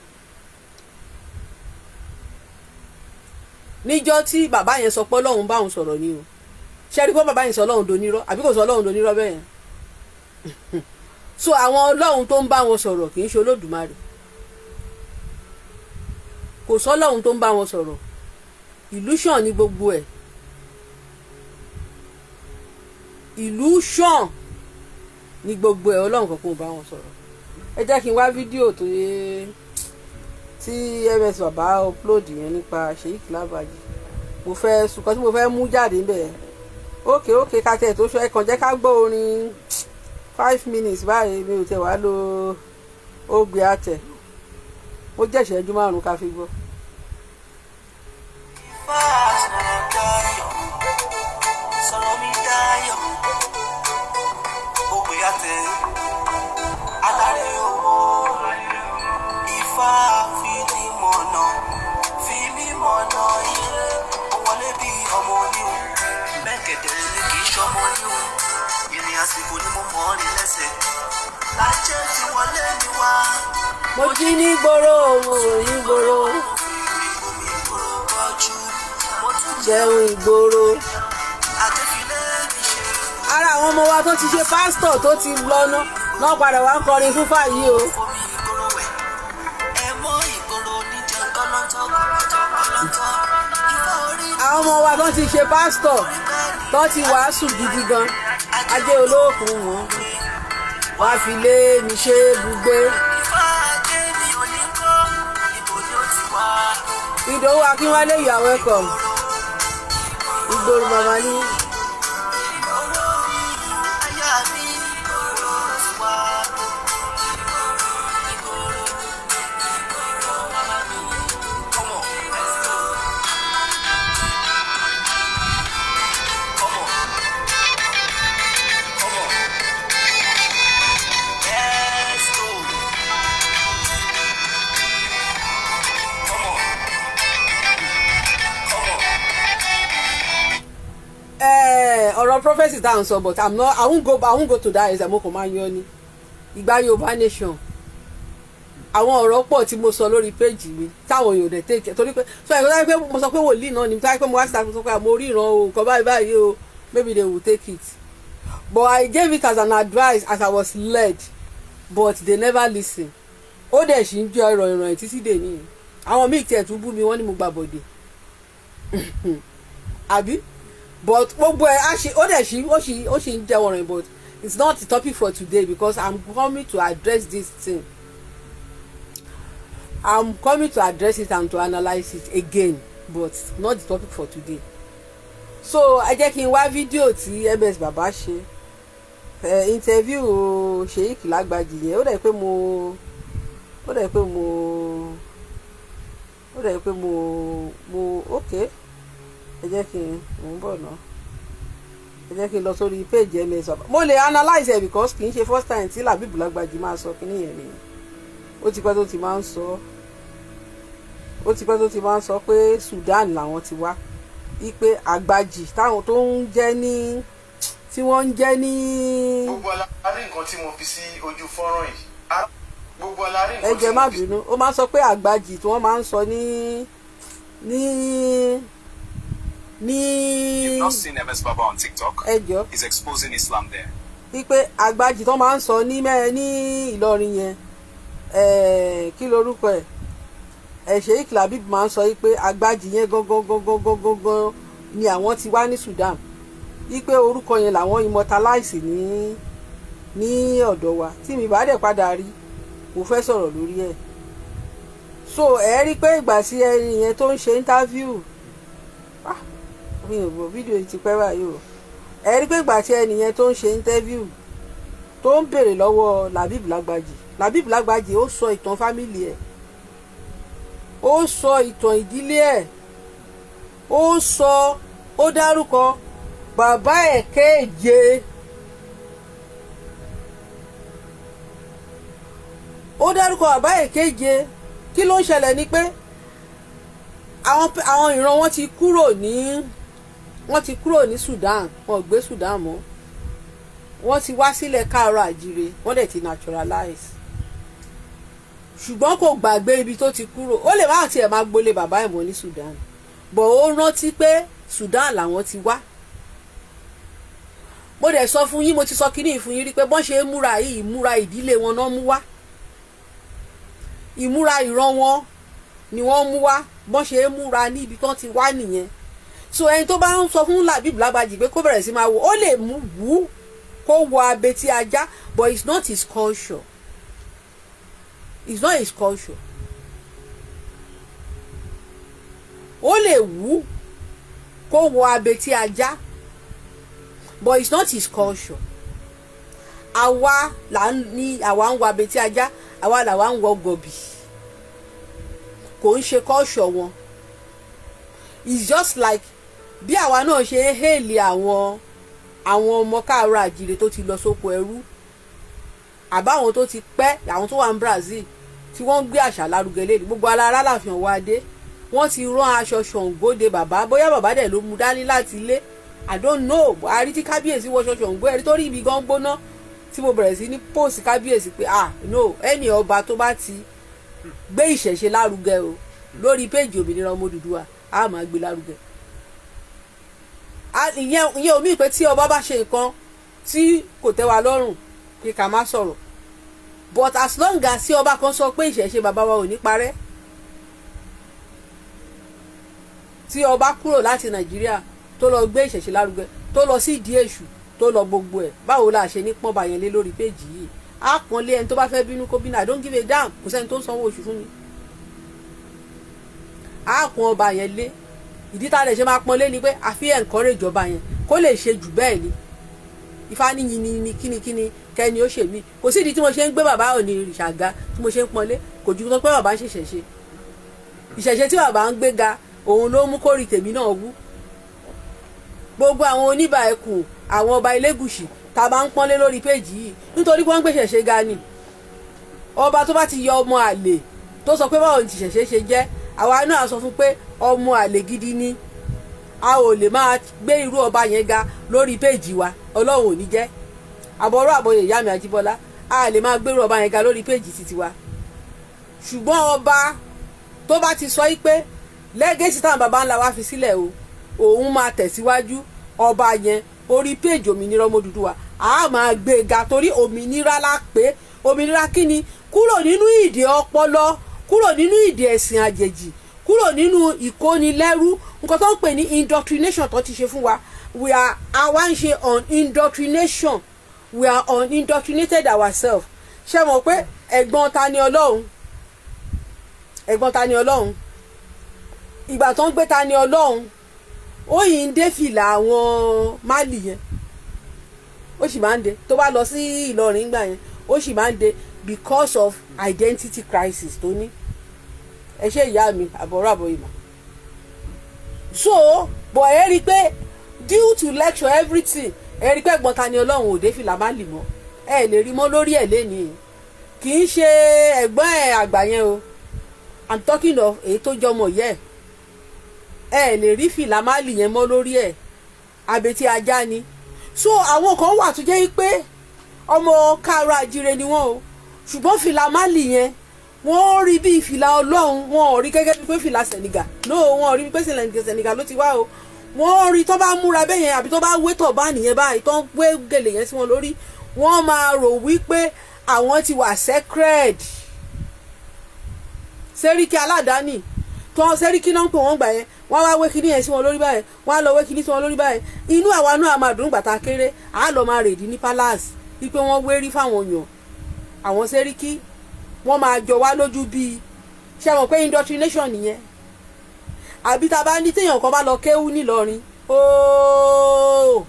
níjọ́ tí bàbá yẹn sọ pé Ọlọ́run bá òun sọ̀rọ̀ ni o ṣe rí pé bàbá yẹn sọ Ọlọ́run donírọ́ àbí kò sọ Ọlọ́run donírọ́ bẹ́ẹ̀ yẹn so àwọn Ọlọ́run tó ń bá wọn sọ̀rọ̀ kì í ṣe Olódùmarè kò sọ Ọlọ́run tó ń bá wọn sọ̀rọ̀ illusion ní gbogbo ẹ̀ illusion ní gbogbo ẹ̀ Ọlọ́run kankan ò bá wọn sọ̀rọ̀ ẹ jẹ́ kí n wá fídíò tó yẹ tí ms bàbá upload yẹn nípa Sheikh Labeeb mo fẹ́ sùkọ́ tí mo fẹ́ mú jáde níbẹ̀ ókè kátẹ́ tó ṣe ẹ̀kan jẹ́ ká gbọ́ orin 5 minutes báyìí mi ò tẹ̀ wá lo ògbé àtẹ̀ ó jẹ́ ìṣẹ́jú 5 ká fi gbọ́. Sọ̀rọ̀ mi dayọ̀, ògbé àtẹ̀ alárè owó Ifá fi mí mọ̀nà ire wọlé bí ọmọ oníhun mẹ́kẹ̀dẹ̀ ni kì í ṣọmọ oníhun ìrìn àsìkò ni mo mọ̀ ọ́ ní lẹ́sẹ̀ lájẹ́ ti wọlé mi wá. mo jí ní gbòòrò mo rò ní gbòòrò jẹun ìgboro ara àwọn ọmọ wa tó ti ṣe pásítọ̀ tó ti lọ́nà náà padà wá ń kọrin fún fàyè o. àwọn ọmọ wa tó ti ṣe pásítọ̀ tó ti wàásù gidi gan ajé olóòkun wọn wá fi lé mi ṣe bùgbé. Ìdòwú Akínwálé you are welcome. Ìgboro màmá ní. ọ̀rọ̀ prophecy tá à ń sọ but I won't go to that ẹ̀sẹ̀ mo kàn máa yan ni ìgbà Yorùbá nation àwọn ọ̀rọ̀ pọ̀ tí mo sọ lórí péjì mi táwọn èèyàn dẹ̀ take torí pé so ẹ̀kọ́ táyé pé mo sọ pé wòlíì náà ni táyé pé mo wá síta sọ pé mo rí ìran o nǹkan báyìí o maybe they will take it but I gave it as an advice as I was led but they never listen ó dẹ̀ ṣì ń jẹ́ ìràn títí dè ní àwọn míì tiẹ̀ tún bú mi wọ́n ní mo gbà bọ̀dẹ̀ àbí but gbogbo ẹ̀ ó ṣì ń jẹ́ ọ̀ràn but it's not the topic for today because I'm coming to address this thing. I'm coming to address it and to analyse it again but not the topic for today. So ẹ jẹ́ kí n wá fídíò tí ms bàbá ṣe interview Sheikh Lágbájì yẹn ó dẹ̀ pé mo rẹ̀ pé mo okay ẹ jẹ́ kí n ń bọ̀ náà ẹ jẹ́ kí n lọ sórí page ms baba mo lè analyse ẹ̀ because kì í ṣe first time tí Labeeb Lagbaji máa sọ kíní yẹn ni ó ti pẹ́ tó ti máa ń sọ pé Sudan làwọn ti wá wípé Agbaji táwọn tó ń jẹ́ ní tí wọ́n ń jẹ́ ní. gbogbo alárí nǹkan tí mo fi sí ojú fọ́nrán yìí gbogbo alárí nǹkan tí mo fi. ẹ jẹ́ má bínú ó máa ń sọ pé Agbaji tí wọ́n máa ń sọ ní. You've not seen MS Baba on TikTok. ẹjọ́ He's exposing Islam there. wípé Agbaji tó máa ń sọ ní Ìlọrin yẹn kí lorúkọ ẹ̀ Sheikh Labeeb máa ń sọ wípé Agbaji yẹn gangan ni àwọn ti wá ní Sudan wípé orúkọ yẹn làwọn immortalize ní ọ̀dọ̀ wa tí mi bá dẹ̀ padà rí mo fẹ́ sọ̀rọ̀ lórí ẹ̀ so ẹ rí pé ìgbà tí ẹni yẹn tó ń ṣe interview mi ò bọ̀ fídíò yìí ti pẹ́ báyìí o ẹ rí pé ìgbà tí ẹni yẹn tó ń ṣe interview tó ń béèrè lọ́wọ́ Labeeb Lagbaji ó sọ ìtàn fámìlì ẹ̀ ó sọ ìtàn ìdílé ẹ̀ ó dárúkọ bàbá ẹ̀ kéje kí ló ń ṣẹlẹ̀ ni pé àwọn ìran wọn ti kúrò ní Sudan wọn ò gbé Sudan mọ́ wọ́n ti wá sílẹ̀ káàárọ̀ àjíire wọ́n dẹ̀ ti naturalize ṣùgbọ́n kò gbàgbé ibi tó ti kúrò ó lè má tiẹ̀ máa gbolé bàbá ẹ̀ mọ́ ní Sudan bọ̀ ó rántí pé Sudan làwọn ti wá mo dẹ̀ sọ fún yín mo ti sọ kíní fún yín rí pé bọ́n ṣe ń múra yìí ìmúra ìdílé wọn náà mú wá ìmúra ìran wọn ni wọ́n mú wá bọ́n ṣe ń múra ní ibi tán ti wá nìyẹn so ẹni tó bá ń sọ fún Labeeb Lagbaji pé kó bẹ̀rẹ̀ sí máa wò ó lè mú wú kó wọ abetí ajá but it's not his culture ó lè wú kó wọ abetí ajá but it's not his culture àwa ń wọ abetí ajá àwa làwa ń wọ gọ̀bì kò ń ṣe culture wọn it's just like bí àwa náà ṣe hélì àwọn ọmọ káàárọ̀ àjíire tó ti lọ sóko ẹrú àbáwọn tó ti pẹ́ àwọn tó wà ní Brazil tí wọ́n ń gbé àṣà lárugẹ léde gbogbo alára láàfin ọ̀wọ́ adé wọ́n ti rán aṣọ ṣọ̀ǹgóde bàbá bóyá bàbá dẹ̀ ló mú dání láti ilé I don't know àrí tí kábíyèsí wọṣọ ṣọ̀ǹgó ẹ̀rí tó rí ibi gan gbóná tí mo bẹ̀rẹ̀ sí ní post kábíyèsí pé no ẹni ọba tó bá ti gbé ìṣẹ̀ṣe lárugẹ o lórí péjì òmìnira ọmọ Odùduwà á máa gbé lárugẹ ìyẹn omi pé tí ọba bá ṣe nǹkan tí kò tẹ́ wa lọ́rùn kí ká má sọ̀rọ̀ but as long as tí ọba kan sọ pé ìṣẹ̀ṣe bàbá wa ò ní parẹ́ tí ọba kúrò láti Nàìjíríà tó lọ gbé ìṣẹ̀ṣe lárugẹ tó lọ sí ìdí èṣù tó lọ gbogbo ẹ̀ báwo la ṣe ní pọ́nba yẹn lé lórí péjì yìí á pọ́n lé ẹni tó bá fẹ́ bínú kó bínú I don't give a damn kò sẹ́ni tó ń sanwó oṣù fún mi á pọ́n ọba yẹn lé ìdí tá a lè ṣe máa pọ́n lé ni pé àfi encourage ọba yẹn kó lè ṣe jù bẹ́ẹ̀ ni Ifá níyìn ni kíni kẹ́ni ó ṣe mí kò sí ìdí tí mo ṣe ń gbé bàbá Òní Ìṣàgá tí mo ṣe ń pọ́n lé kò ju tó pé bàbá ń ṣèṣẹ̀ṣe ìṣẹ̀ṣe tí bàbá ń gbé ga òun ló mú kórìí tèmi náà wú gbogbo àwọn oníbà ẹkùn àwọn ọba Elégùṣì tá a máa ń pọ́nlé lórí péjì yìí nítorí wọ́n ń gbé ṣẹ̀ṣẹ̀ ga ni ọba tó bá ti yọ ọmọ àlè tó sọ pé báwo ni ṣẹ̀ṣẹ̀ ṣe jẹ́ àwa náà sọ fún pé ọmọ àlè gidi ni a ò lè máa gbé irú ọba yẹn ga lórí péjì wa Ọlọ́run ò ní jẹ́ àbọ̀rọ̀ àbọ̀yè ìyá mi Àjíbọ́lá a lè máa gbé irú ọba yẹn ga lórí péjì títí wa ṣùgbọ́n ọba tó bá ti sọ pé lẹ́gẹ̀ẹ́sì táwọn baba ńlá wa fi sílẹ̀ o òun máa tẹ̀síwájú ọba yẹn orí péjì òmìnira ọmọ Odùduwà a máa gbé ga torí òmìnira la pé òmìnira kíni kúrò nínú ìdè ọpọlọ kúrò nínú ìdè ẹ̀sìn àjèjì kúrò nínú ìkónilẹ́rú nǹkan tó ń pè ní indoctrination tó ti ṣe fún wa àwa ń ṣe on indoctrination we are unindoctrinated ourselves ṣé mọ̀ pé ẹ̀gbọ́n Tani Olohun ìgbà tó ń gbé Tani Olohun ó yìí ń dé fìlà àwọn Málì yẹn ó sì máa ń dé tó bá lọ sí Ìlọrin gbà yẹn ó sì máa ń dé because of identity crisis tó ní ẹ ṣe ìyá mi àbọ̀rọ̀ àbọ̀yìmọ̀. So but ẹ rí i pé due to lecture everything ẹ rí i pé ẹ̀gbọ́n Tani Olohun òde fìlà má lì mọ́ ẹ lè rí mọ́ lórí ẹ̀ lénìí kì í ṣe ẹ̀gbọ́n ẹ̀ àgbà yẹn o I'm talking of èyí tó jọmọ yẹ ẹ lè rí fìlà má lì yẹn mọ́ lórí ẹ̀ àbètí ajá ni. So àwọn kan wà tó jẹ́ pé ọmọ káàárọ̀ àjíire ni wọ́n o ṣùgbọ́n fìlà má lì yẹn wọ́n rí bí fìlà Ọlọ́run wọn ò rí gẹ́gẹ́ bí pé fìlà Senegal no wọn ò rí bí pé Senegal ló ti wá o wọ́n rí tó bá múra bẹ́ẹ̀ yẹn àbí tó bá wé tọ̀ bá nìyẹn báyìí tó ń gbé gèlè yẹn sí wọn lórí wọ́n máa rò wípé àwọn ti wà sacred. Sẹ́ríkì aládàáni tó sẹ́ríkì náà ń pè wọ́n gbà yẹn wọ́n wá wé kíní yẹn sí wọn lórí báyìí wọ́n á lọ wé kíní sí wọn lórí báyìí inú àwa náà máa dùn gbàtà kéré àá lọ máa rèdí ní palace wípé wọ́n wérí fáwọn èèyàn àwọn sẹ́ríkì wọ́n máa jọ wá lójú bíi ṣe mọ̀ pé indoctrination nìyẹn àbí tá a bá ní téèyàn kan bá lọ kéwú nílọrin ooo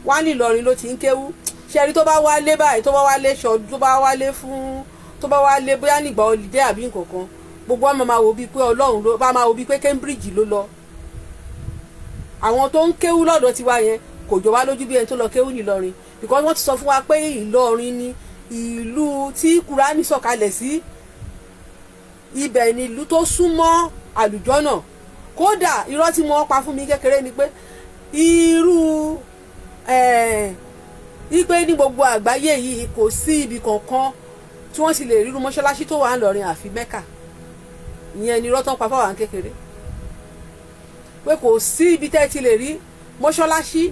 wá nílọrin ló ti ń kéwú ṣẹ́rí tó bá wálé báyìí tó bá wálé ṣọ tó bá wálé fún tó bá wálé bóyá nígbà olùdé àbí nǹkankan gbogbo ọmọ máa wo bíi pé Ọlọ́run ló bá máa wo bíi pé Cambridge ló lọ àwọn tó ń kéwú lọ́dọ̀ tiwa yẹn kò jọ wá lójú bí ẹni tó lọ kéwú nílọrin because wọ́n ti sọ fún wa pé Ìlọrin ni ìlú tí Kùránì sọ̀kalẹ̀ sí ibẹ̀ ni ìlú tó súnmọ́ àlùjọ́nà kódà irọ́ tí wọ́n pa fún mi kékeré ni pé irú ipe ní gbogbo àgbáyé yìí kò sí ibi kankan tí wọ́n ti lè ríru mọ́ṣáláṣí tó wà ńlọrin àfi Mẹ́kà ìyẹn ni irọ́ tó ń pa fáwọn kékeré pé kò sí ibi tẹ́ ti lè rí mọ́ṣáláṣí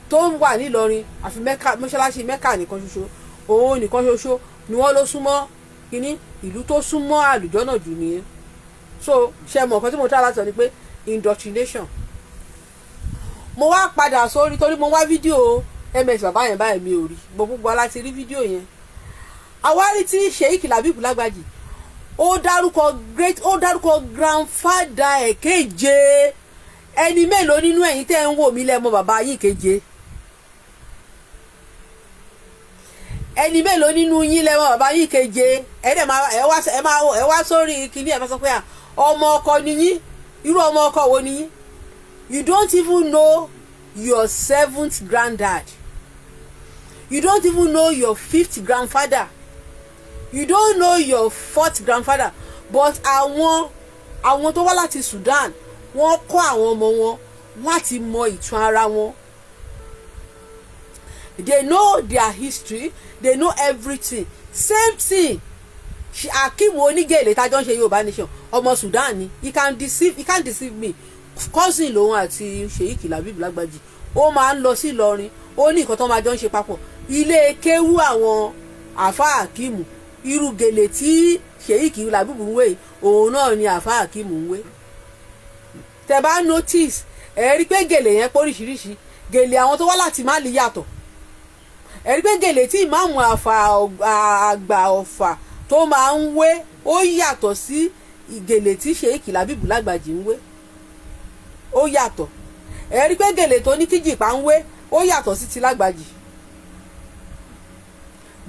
tó wà nílọrin àfi Mẹ́kà mọ́ṣáláṣí Mẹ́kà nìkan ṣoṣo òun nìkan ṣoṣo ni wọ́n ló súnmọ́ kíní ìlú tó súnmọ́ àlùjọ́nà jù nìyẹn. So ṣe mọ̀ nǹkan tí mo try láti sọ ni pé indoctrination. Mo wá padà sórí torí mo wá fídíò ms bàbá yẹn báyìí mi ò rí gbogbo aláti rí fídíò yẹn. Àwárí tí Sheikh Labeeb Lágbàjì ó dárúkọ grandfather ẹ̀ keje ẹni mélòó nínú ẹ̀yin tẹ́ ń wò mí lẹ́mọ bàbá yín keje ẹni mélòó nínú yín lẹ́mọ bàbá yín keje ẹ wá sórí kíní ẹ̀ máa sọ pé ọmọ ọkọ ni yín irú ọmọ ọkọ wo ni yín you don't even know your 7th granddad you don't even know your 5th grandfather you don't know your 4th grandfather but àwọn tó wá láti Sudan wọ́n kọ́ àwọn ọmọ wọn láti mọ ìtàn ara wọn they know their history they know everything same thing Akeem Onigele tájọ́ ń ṣe Yorùbá nation ọmọ Sudan ni he can't deceive me cousin lòun àti Sheikh Labeeb Lágbàjì ó máa ń lọ sí Ìlọrin ó ní nǹkan tó máa jọ ń ṣe papọ̀ ilé kéwú àwọn àfa Akeem irú gèlè tí Sheikh Labeeb ń wé òun náà ni àfa Akeem ń wé tẹ́ bá notice ẹ rí pé gèlè yẹn pọ̀ oríṣiríṣi gèlè àwọn tó wá láti Mali yàtọ̀ ẹ rí pé gèlè tí ìmáàmù àgbà Ọ̀fà tó máa ń wé ó yàtọ̀ sí gèlè tí Sheikh Labeeb Lágbàjì ń wé ó yàtọ̀ ẹ rí pé gèlè tó ní Kíjìpá ń wé ó yàtọ̀ sí ti Lágbàjì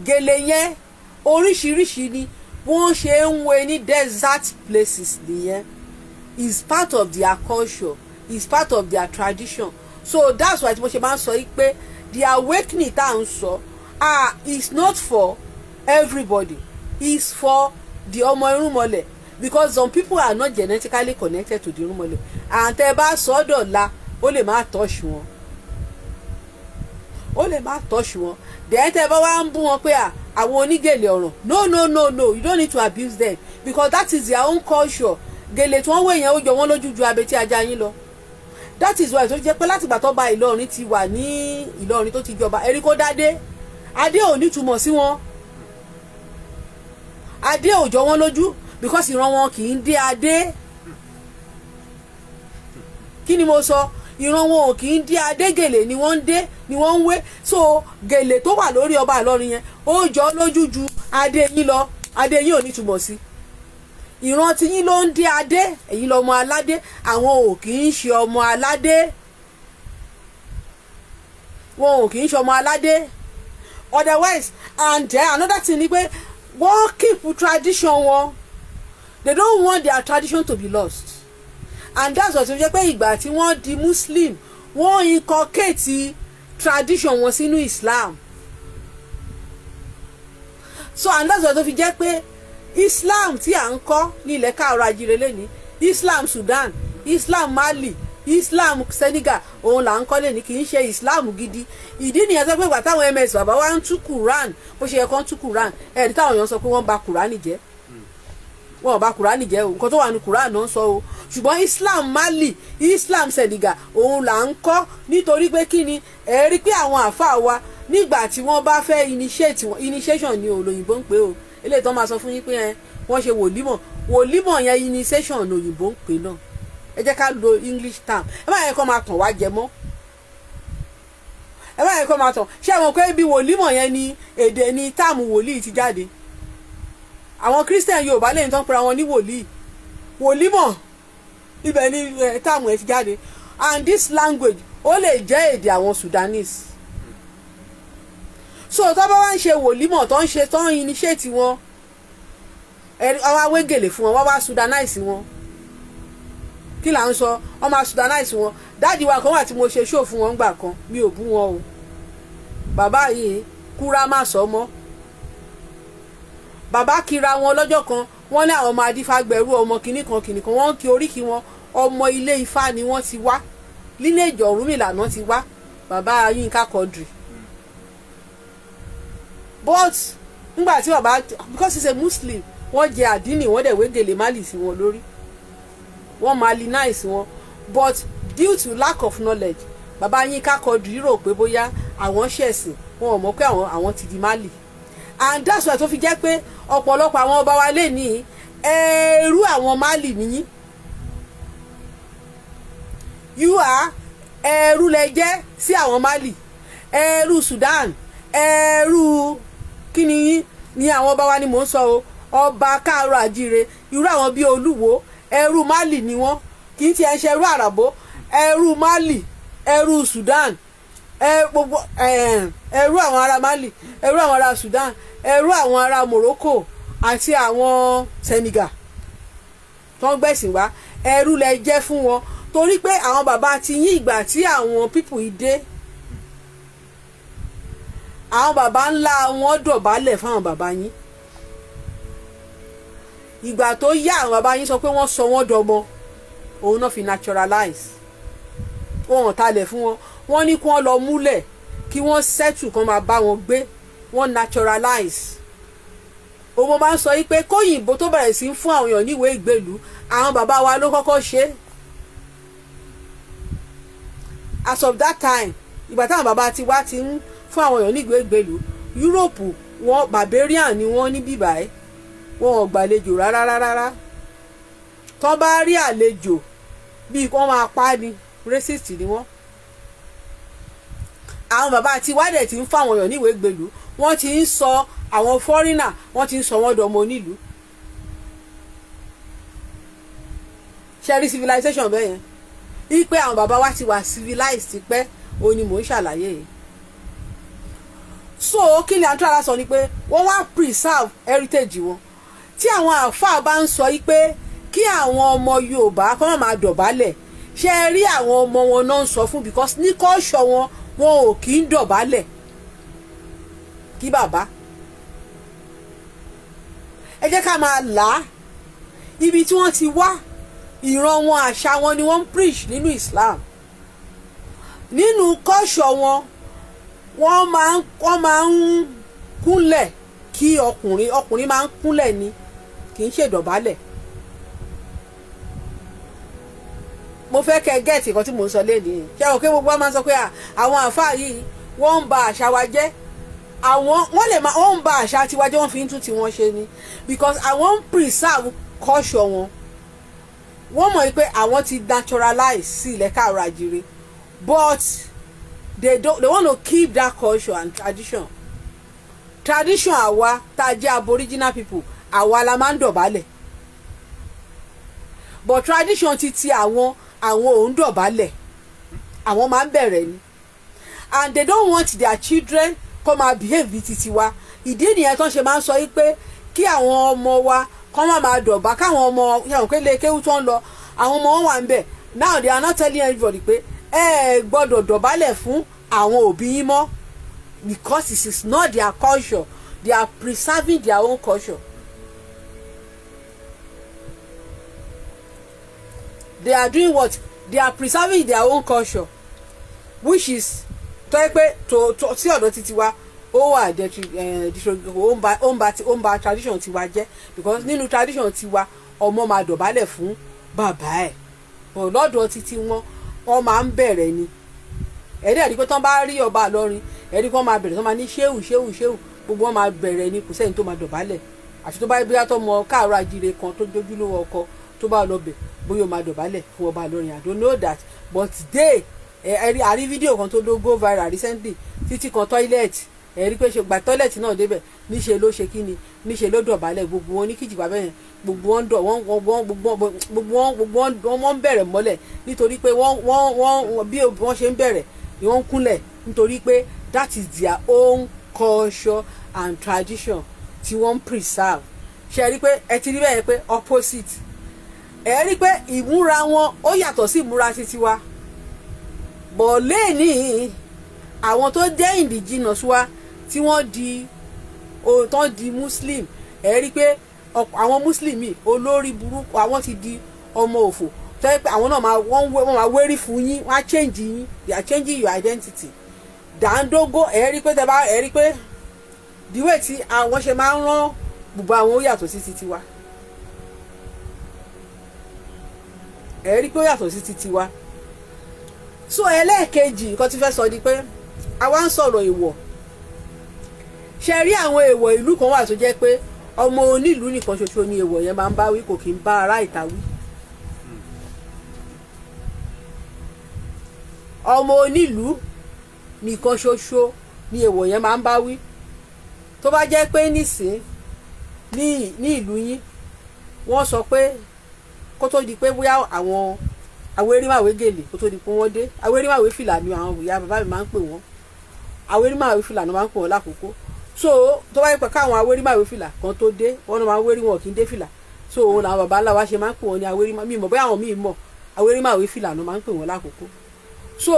gèlè yẹn oríṣiríṣi ni wọ́n ṣe ń wé ní desert places nìyẹn is part of their culture is part of their tradition so that's why tí mo ṣe máa ń sọ yìí pé the awakening tá à ń sọ is not for everybody is for the ọmọ irúnmọlẹ̀ because some people are not genetically connected to the irúnmọlẹ̀ and tẹ́ bá sọ dọ̀la ó lè má touch wọn then tẹ́ bá wá ń bú wọn pé àwọn onígèlè ọ̀ràn no you don't need to abuse them because that is their own culture gèlè tí wọ́n wé yẹn ó jọ wọ́n lójú ju abetí ajá yín lọ that is why tó jẹ́ pé látìgbà tó bá Ìlọrin ti wà ní Ìlọrin tó ti jọba ẹ̀rí kó dádé adé ò ní túmọ̀ sí wọn adé ò jọ wọ́n lójú because ìran wọn kì í dé adé kí ni mo sọ ìran wọn ò kì í dé adé gèlè ni wọ́n ń dé ni wọ́n ń wé so gèlè tó wà lórí ọba Ìlọrin yẹn ó jọ lójú ju adé yín lọ adé yín ò ní túmọ̀ sí ìran tí yín ló ń dé adé ẹ̀yin lọ́mọ aládé àwọn ò kì í ṣe ọmọ aládé wọn ò kì í ṣe ọmọ aládé otherwise and then another thing ni pé wọ́n keep tradition wọn they don't want their tradition to be lost, and that's what ó jẹ́ pé ìgbà tí wọ́n di Muslim wọ́n inculcate tradition wọn sínú Islam. So and that's what ó fi jẹ́ pé Islam tí à ń kọ́ ní ilẹ̀ káàrọ̀ àjíire lẹ́ni, Islam Sudan, Islam Mali, Islam Senegal, òun là ń kọ́ lẹ́ni, kì í ṣe Islam gidi. Ìdí nìyẹn sọ pé ìgbà táwọn MS bàbá wa ń tú Quran bó ṣe yẹ kó ń tú Quran, ẹ̀rí táwọn èèyàn sọ pé wọ́n bà Quran jẹ́, wọ́n bà Quran jẹ́ o, nǹkan tó wà ní Quran náà sọ o. Ṣùgbọ́n Islam Mali, Islam Senegal, òun là ń kọ́ nítorí pé kí ni ẹ̀rí pé àwọn àfáà wa nígbà tí wọ́n bá fẹ́ initiation ni òyìnbó ń pè o, eléyìí tó máa sọ fún yín pé wọ́n ṣe wòlímọ̀ yẹn initiation òyìnbó ń pè náà. Ẹ jẹ́ ká lo English term, ẹ má yẹ kó máa tàn wá jẹ mọ́, ẹ má yẹ kó máa tàn. Ṣé àwọn pé bí wòlímọ̀ yẹn ni èdè ni táàmù wòlíì ti jáde? Àwọn Christian Yorùbá lẹ́yìn tó ń pera wọn ní wòlímọ̀, ibẹ̀ ni táàmù ẹ̀ ti jáde. And this language ó lè jẹ́ èdè àwọn Sudanese. So tó bá wá ń ṣe wòlímọ̀ tó ń initiate wọn, àwọn awégèlè fún wọn, wọ́n wá Sudanize wọn. Kí là ń sọ? Wọ́n máa Sudanize wọn. Dáàdi wa kan wà tí mo ṣe show fún wọn gbà kan, mi ò bú wọn o. Bàbá yìí kúrá má sọ mọ́. Bàbá kira wọn lọ́jọ́ kan, wọ́n ní àwọn ọmọ adífágbẹ̀rú ọmọ kìnnìkan wọ́n kí oríkì wọn, ọmọ ilé Ifá ni wọ́n ti wá, lineage Ọ̀rúnmìlà náà ti wá, bàbá Yínká Quadri. But nígbà tí bàbá, because he's a Muslim, wọ́n jẹ àdínì, wọ́n dẹ̀ wégele Mali sí wọn lórí, wọ́n Malinize wọn. But due to lack of knowledge, bàbá Yínká Quadri rò pé bóyá àwọn ṣẹ̀sìn, wọn ò mọ̀ pé àwọn ti di Mali. And that's why tó fi jẹ́ pé ọ̀pọ̀lọpọ̀ àwọn ọba wa lè ní ẹrú àwọn Mali nìyí. You are ẹrú lẹ jẹ́ sí àwọn Mali, ẹrú Sudan, ẹrú kíni ní àwọn ọba wa ni mò ń sọ o, ọba káàrọ̀ àjíire, irú àwọn bíi Olúwo ẹrú Mali ni wọ́n, kì í ti ẹ ṣe ẹrú àràbó, ẹrú Mali, ẹrú Sudan, gbogbo ẹrú àwọn ará Mali, ẹrú àwọn ará Sudan, ẹrú àwọn ará Morocco àti àwọn Senegal tó ń gbẹ̀sìn wá, ẹrú lẹ jẹ́ fún wọn. Torí pé àwọn bàbá ti yín ìgbà tí àwọn pípù yìí dé, àwọn bàbá ńlá wọn dọ̀bálẹ̀ fáwọn bàbá yín. Ìgbà tó yá àwọn bàbá yín sọ pé wọ́n sọ wọ́n dọmọ, òun náà fi naturalize, wọ́n talẹ̀ fún wọn, wọ́n ní kí wọ́n lọ múlẹ̀ kí wọ́n settle kan máa bá wọn gbé, wọ́n naturalize. Òun máa ń sọ yí pé kóyìnbó tó bẹ̀rẹ̀ sí fún àwọn èèyàn níwèé ìgbèlú, àwọn bàbá wa ló kọ́kọ́ ṣe. As of that time, ìgbà táwọn bàbá ti wá ti ń fún àwọn èèyàn níwèé ìgbèlú, Europe wọn barbarian ni wọ́n ní bíbáyé, wọn ò gbàlejò rárá. Tó bá rí àlejò bí wọ́n máa pa ni, racist ni wọ́n. Àwọn bàbá ti wá dẹ̀ ti ń fún àwọn èèyàn níwèé ìgbèlú, wọ́n ti ń sọ àwọn foreigner, wọ́n ti ń sọ wọ́n dọmọ onílùú. Ṣẹ́rí civilization bẹ́ẹ̀ yẹn, wípé àwọn bàbá wa ti wà civilized ti pẹ́, òun ni mò ń ṣàlàyé yìí. So kí ni àtúrà sọ ni pé wọ́n wá preserve heritage wọn. Tí àwọn àfáà bá ń sọ yìí pé kí àwọn ọmọ Yorùbá kọ́ máa dọ̀bálẹ̀, ṣe rí àwọn ọmọ wọn náà ń sọ fún, because ní culture wọn ò kì í dọ̀bálẹ̀ kí bàbá. Ẹ jẹ́ ká máa là á, ibi tí wọ́n ti wá, ìran wọn, àṣà wọn ni wọ́n ń preach nínú Islam. Nínú culture wọn, wọ́n máa ń kúnlẹ̀ kí ọkùnrin máa ń kúnlẹ̀ ni, kì í ṣèdọ̀bálẹ̀. Mo fẹ́ kẹ́ gẹ́ẹ̀tì kan tí mò ń sọ lénìí. Ṣé o pé gbogbo wa máa ń sọ pé àwọn àfáà yìí wọ́n ń ba àṣà wa jẹ́, wọ́n ń ba àṣà tiwa jẹ́, wọ́n fi ń tún tiwọn ṣe ni, because àwọn ń preserve culture wọn. Wọ́n mọ̀ pé àwọn ti naturalize sí ilẹ̀ káàrọ̀ àjíire, but they want to keep that culture and tradition. Tradition àwa tá a jẹ́ aboriginal people, àwa la máa ń dọ̀bálẹ̀, but tradition ti àwọn ò ń dọ̀bálẹ̀, àwọn máa ń bẹ̀rẹ̀ ni, and they don't want their children come and behave bí titi wa. Ìdí nìyẹn tó ń ṣe máa ń sọ yí pé kí àwọn ọmọ wa kọ́ máa dọ̀bà káwọn ọmọ yàwọn pé lè kéwú tó ń lọ àwọn ọmọ wọn wà ń bẹ̀ now they are not telling everybody pé ẹ gbọ́dọ̀ dọ̀bálẹ̀ fún àwọn òbí yín mọ́ because it is not their culture they are preserving their own culture. They are doing what? They are preserving their own culture which is tó yẹ pé sí ọ̀dọ̀ títí wa ó wà ó ń ba tradition tiwa jẹ́ because nínú tradition tiwa ọmọ máa dọ̀bálẹ̀ fún bàbá ẹ̀ lọ́dọ̀ títí wọ́n máa ń bẹ̀rẹ̀ ni ẹ̀rí ẹ̀rí pé tán bá rí ọba Ìlọrin ẹ̀rí kan máa bẹ̀rẹ̀ tán máa ní ṣéwù gbogbo wọn máa bẹ̀rẹ̀ ni kò sẹ́ni tó máa dọ̀bálẹ̀ àfi tó bá bí yàtọ̀ mọ káàárọ̀ àjíire kan tó dojúlówó ọkọ tó bá lọ bẹ̀ bóyá o máa dọ̀bálẹ̀ fún ọba Ìlọrin I don't know that but today ẹ̀rí àrí fídíò kan tó go viral recently títí kan toilet ẹ̀rí pé ṣe gba toilet náà débẹ̀ níṣe ló ṣe kí ni níṣe ló dọ̀bálẹ̀ gbogbo wọn ní kìjìgbà bẹ́ẹ̀ gbogbo wọn dọ̀ wọ́n ń bẹ̀rẹ̀ mọ́lẹ̀ nítorí pé wọ́n bí wọ́n ṣe ń bẹ̀rẹ̀ ni wọ́n ń kúnlẹ̀ nítorí pé that is their own culture and tradition tí wọ́n ń preserve ṣe rí pé ẹ ti rí bẹ́ẹ̀ pé opposite ẹ rí pé ìmúra wọn ó yàtọ̀ sí ìmúra títí wa bọ̀ lẹ́ẹ̀ni àwọn tó jẹ́ indigenous wa tí wọ́n di muslim ẹ rí pé àwọn muslim yìí olórí burúkú àwọn ti di ọmọ òfò tó yẹ pé àwọn náà wọ́n máa wérí fún yín wọ́n á change yín they are changing your identity dàńdógó ẹ rí pé tẹ́bá ẹ rí pé the way tí àwọn ṣe máa ń rán bùbá àwọn ó yàtọ̀ sí titi wa ẹ rí pé ó yàtọ̀ sí titi wa so ẹlẹ́ẹ̀kejì nǹkan tí fẹ́ sọ ni pé àwa ń sọ̀rọ̀ èèwọ̀ ṣe rí àwọn èèwọ̀ ìlú kan wà tó jẹ́ pé ọmọ onílùú nìkan ṣoṣo ni èèwọ̀ yẹn máa ń bá wí kò kí ń bá ará ìta wí ọmọ onílùú nìkan ṣoṣo ni èèwọ̀ yẹn máa ń bá wí tó bá jẹ́ pé nísìn ní ìlú yín wọ́n sọ pé kó tó di pé bóyá àwọn awérímàwé gèlè kó tó di pé wọ́n dé awérímàwé fìlà ni àwọn ìyá bàbá mi máa ń pè wọ́n awérímàwé fìlà ni wọ́n máa ń pè wọ́n lákòókò so tó bá yẹ pé káwọn awérímàwé fìlà kan tó dé wọ́n máa ń wérí wọn kì í dé fìlà so òun làwọn bàbá ńlá wa ṣe máa ń pè wọ́n ní awérímàwé mi mọ̀ bóyá àwọn míì mọ̀ awérímàwé fìlà ni wọ́n máa ń pè wọ́n lákòókò so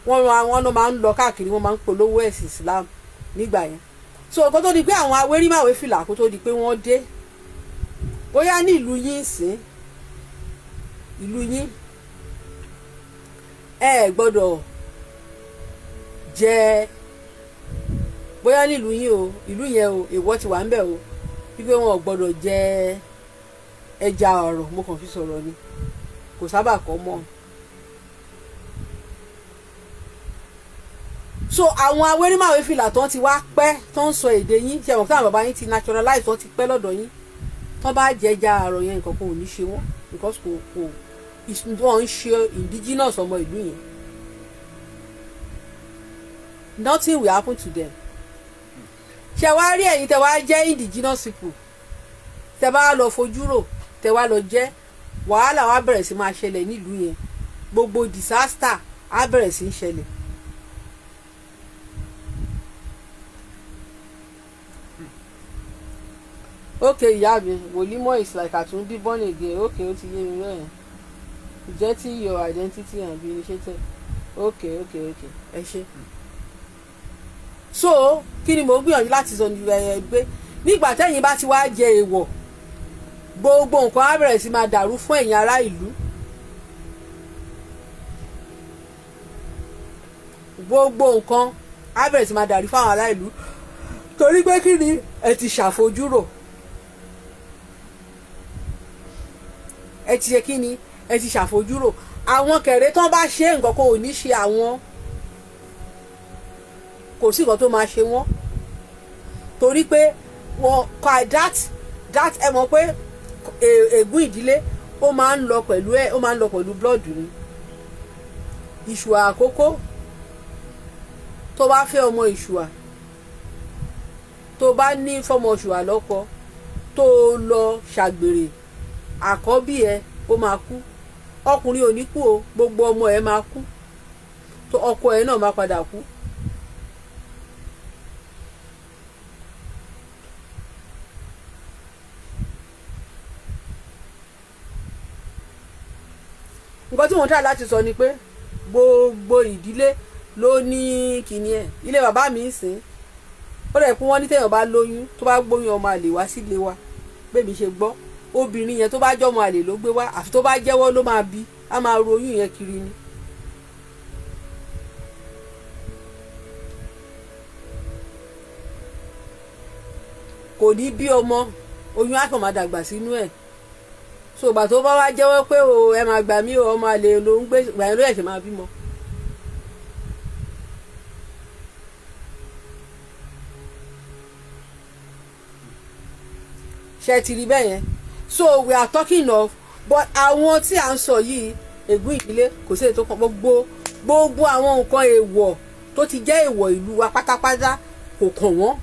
wọ́n máa ń lọ káàkiri wọ́n máa ń polówó ẹ̀sìn Islam nígbà yẹn so kó tó di pé àwọn awérímàwé fìlà kó tó di pé wọ́n dé bóyá ní ìlú yín sìn ìlú yín ẹ gbọ́dọ̀ jẹ bóyá ní ìlú yín o ìlú yẹn o èèwọ̀ ti wà ń bẹ̀ o wípé wọn ò gbọ́dọ̀ jẹ ẹja ọ̀rọ̀ mo kàn fi sọ̀rọ̀ ni kò sábà kọ́ mọ́ so àwọn awérímàwé fìlà tó ń ti wá pẹ́ tó ń sọ èdè yín ṣe mọ̀ táwọn bàbá yín ti naturalize tó ti pẹ́ lọ́dọ̀ yín tó bá jẹ ẹja àrọ̀ yẹn nǹkan kan ò ní ṣe wọ́n because kò wọ́n ń ṣe indigenous ọmọ ìlú yẹn nothing will happen to them ṣe wá rí ẹ̀yin tẹ wá jẹ́ indigenous people tẹ bá lọ fojú rò tẹ wá lọ jẹ́ wàhálà wá bẹ̀rẹ̀ sí máa ṣẹlẹ̀ nílùú yẹn gbogbo disaster á bẹ̀rẹ̀ sí í ṣẹlẹ̀. Okay ìyá mi wòlímọ̀ is like àtúndí born again okay ó ti yé mi bẹ́ẹ̀ getting your identity and being initiated okay ẹ ṣe. so kí ni mo gbìyànjú láti sọ ní pé nígbà tẹ́yin bá ti wá jẹ èèwọ̀ gbogbo nǹkan á bẹ̀rẹ̀ sí máa dàrú fún ẹ̀yin ará ìlú gbogbo nǹkan á bẹ̀rẹ̀ sí máa dàrú fún àwọn ará ìlú torí pé kí ni ẹ ti ṣàfojúrò ẹ ti ṣe kí ni ẹ ti ṣàfojúrò àwọn kẹrẹ tán bá ṣe nǹkan kò ní ṣe àwọn kò sí nǹkan tó máa ṣe wọ́n torí pé wọn kọ that ẹ mọ̀ pé ègún ìdílé ó máa ń lọ pẹ̀lú blood ni ìṣùà àkókò tó bá fẹ́ ọmọ ìṣùà tó bá ní fọmọ ìṣùà lọ́kọ tó lọ ṣàgbèrè àkọ́bí ẹ ó máa kú ọkùnrin ò ní kú o gbogbo ọmọ ẹ máa kú tó ọkọ ẹ náà máa padà kú. nǹkan tí wọ́n tà láti sọ ni pé gbogbo ìdílé ló ní kíní ẹ̀. Ilé bàbá mi ń sìn ó rẹ̀ pé wọ́n ní téèyàn bá lóyún tó bá gbóyún ọmọ àlè wá sílé wa bẹ́ẹ̀ mi ṣe gbọ́ obìnrin yẹn tó bá jọ́ ọmọ àlè ló gbé wá àfi tó bá jẹ́wọ́ ló máa bí á máa ru oyún yẹn kiri ni. kò ní bí ọmọ oyún á kàn máa dàgbà sínú ẹ̀ so ìgbà tó bá wá jẹ́wọ́ pé o ẹ máa gbà mí o ọmọ àlè ló ń gbé ìgbà yẹn ló yẹ̀ ṣe máa bímọ. ṣe ti rí bẹ́ẹ̀ yẹn so we are talking of but àwọn tí à ń sọ yìí ègún ìdílé kò sí ètò kan gbogbo àwọn nǹkan èèwọ̀ tó ti jẹ́ èèwọ̀ ìlú wa pátápátá kò kàn wọ́n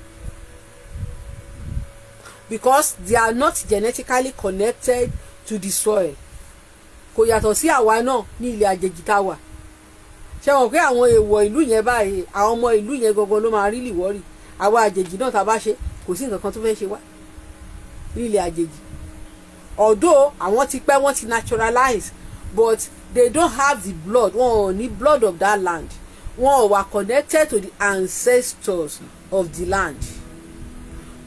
because they are not genetically connected to the soil kò yàtọ̀ sí àwa náà ní ilẹ̀ àjèjì tá a wà ṣe wọ́n pé àwọn èèwọ̀ ìlú yẹn báyìí àwọn ọmọ ìlú yẹn gangan ló máa rí lìwọ́rì àwa àjèjì náà tá a bá ṣe kò sí nǹkan kan tó fẹ́ ṣe wá ní ilẹ̀ àjèjì although àwọn ti pẹ́ wọ́n ti naturalize but they don't have the blood wọn ò ní blood of that land wọn ò wà connected to the ancestors of the land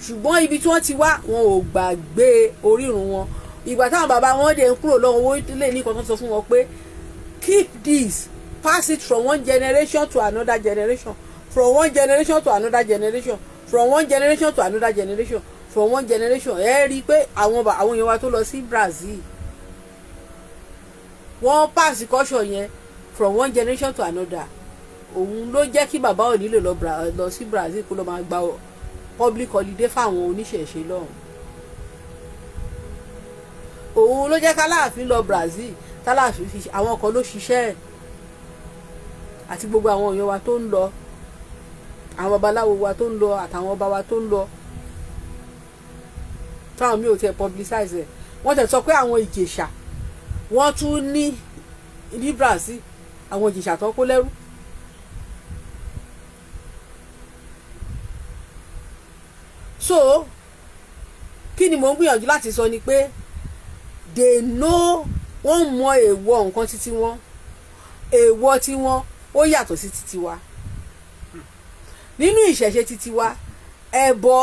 ṣùgbọ́n ibi tí wọ́n ti wá wọn ò gbàgbé orírun wọn ìgbà táwọn bàbá wọn dé ń kúrò lọ́wọ́ owó lè ní kan tó sọ fún wọn pé keep this pass it from one generation to another generation from one generation to another generation from one generation to another generation from one generation ẹ rí i pé àwọn èèyàn wa tó lọ sí Brazil wọ́n pass culture yẹn from one generation to another òun ló jẹ́ kí bàbá ò nílò lọ sí Brazil kó lọ máa gba public holiday fáwọn oníṣẹ̀ṣe lọ́hùn òun ló jẹ́ káláàfin lọ Brazil táláàfin fi àwọn kan ló ṣiṣẹ́ àti gbogbo àwọn èèyàn wa tó ń lọ àwọn babaláwo wa tó ń lọ àtàwọn ọba wa tó ń lọ táwọn mi ò tiẹ̀ publicize ẹ̀ wọ́n tẹ̀ sọ pé àwọn Ìjẹ̀ṣà wọ́n tún ní Brazil àwọn Ìjẹ̀ṣà tó kó lẹ́rú so kí ni mò ń gbìyànjú láti sọ ni pé they know wọ́n mọ èèwọ̀ nǹkan títí wọn èèwọ̀ tí wọn ó yàtọ̀ sí títí wa nínú ìṣẹ̀ṣe títí wa ẹbọ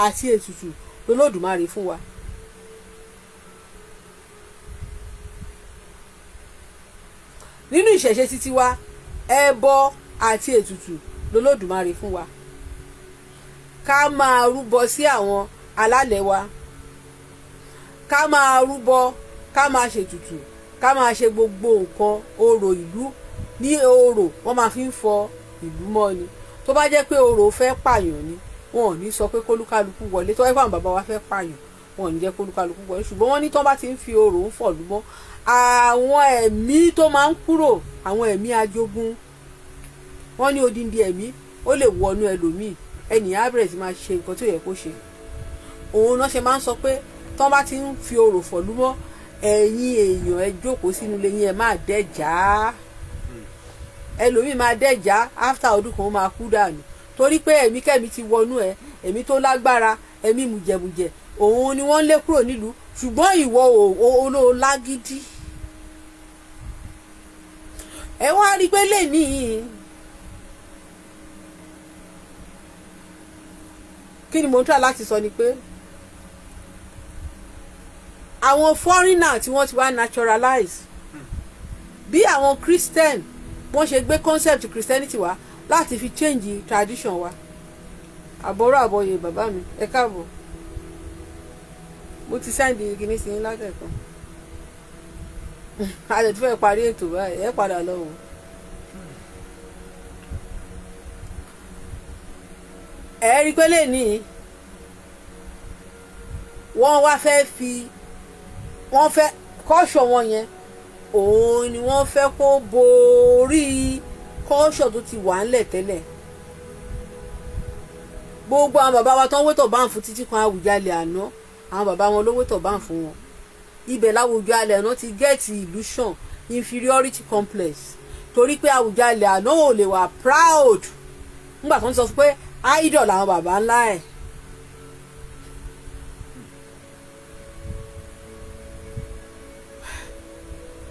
àti ètùtù lolódùmarè fún wa nínú ìṣẹ̀ṣe títí wa ẹbọ àti ètùtù lolódùmarè fún wa ká máa rúbọ sí àwọn alálẹ̀ wa ká máa rúbọ ká máa ṣètùtù ká máa ṣe gbogbo nǹkan orò ìlú ní orò wọ́n máa fi ń fọ ìlú mọ́ ni tó bá jẹ́ pé orò fẹ́ pààyàn ni wọn ò ní sọ pé kólúkálukú wọlé tó wáyé fún àwọn bàbá wa fẹ́ pààyàn wọn ò ní jẹ́ kólúkálukú wọlé ṣùgbọ́n wọ́n ní tó bá ti ń fi orò ń fọ̀lú mọ́ àwọn ẹ̀mí tó máa ń kúrò àwọn ẹ̀mí ajógún wọ́n ní odindi ẹ̀mí ó lè wọnú ẹlòmíì ẹnìyàn á bẹ̀rẹ̀ sí máa ṣe nǹkan tó yẹ kó ṣe òun náà ṣe máa ń sọ pé tó bá ti ń fi orò fọ̀lú mọ́ ẹ̀yin èèyàn ẹ jókòó sínú ilé yín ẹ máa dẹ́jà ẹlòmíì máa dẹ́jà after ọdún kan ó máa kú dànù torí pé ẹ̀mí kẹ́mi ti wọnú ẹ ẹ̀mí tó lágbára ẹ̀mí mùjẹ̀mùjẹ̀ òun ni wọ́n lé kúrò nílùú ṣùgbọ́n ìwọ olóò lágídí ẹ wá rí pé lè níyìn kí ni mo ń try láti sọ ni pé àwọn foreigner tí wọ́n ti wá naturalize bí àwọn Christian wọ́n ṣe gbé concept Christianity wá láti fi change tradition wa àbọ̀rọ̀ àbọ̀yè bàbá mi ẹ káàbọ̀ mo ti send ìgbìní sí látẹ̀kọ́ a lè tún fẹ́ parí ètò báyìí ẹ padà lọ wò ẹ rí pé lè ní wọ́n wá fẹ́ fi wọ́n fẹ́ kọ́ṣọ̀ wọn yẹn òun ni wọ́n fẹ́ kó borí kọ́ṣọ̀ tó ti wà ńlẹ̀ tẹ́lẹ̀ gbogbo àwọn bàbá wa tán wétọ̀ bá ń fún títí kan Àwùjalẹ̀ àná àwọn bàbá wọn ló wétọ̀ bá ń fún wọn ibẹ̀ l'Àwùjalẹ̀ àná ti get illusion inferiority complex torí pé Àwùjalẹ̀ àná ò lè wà proud nígbà tó ń sọ fún pé idol làwọn bàbá ńlá ẹ̀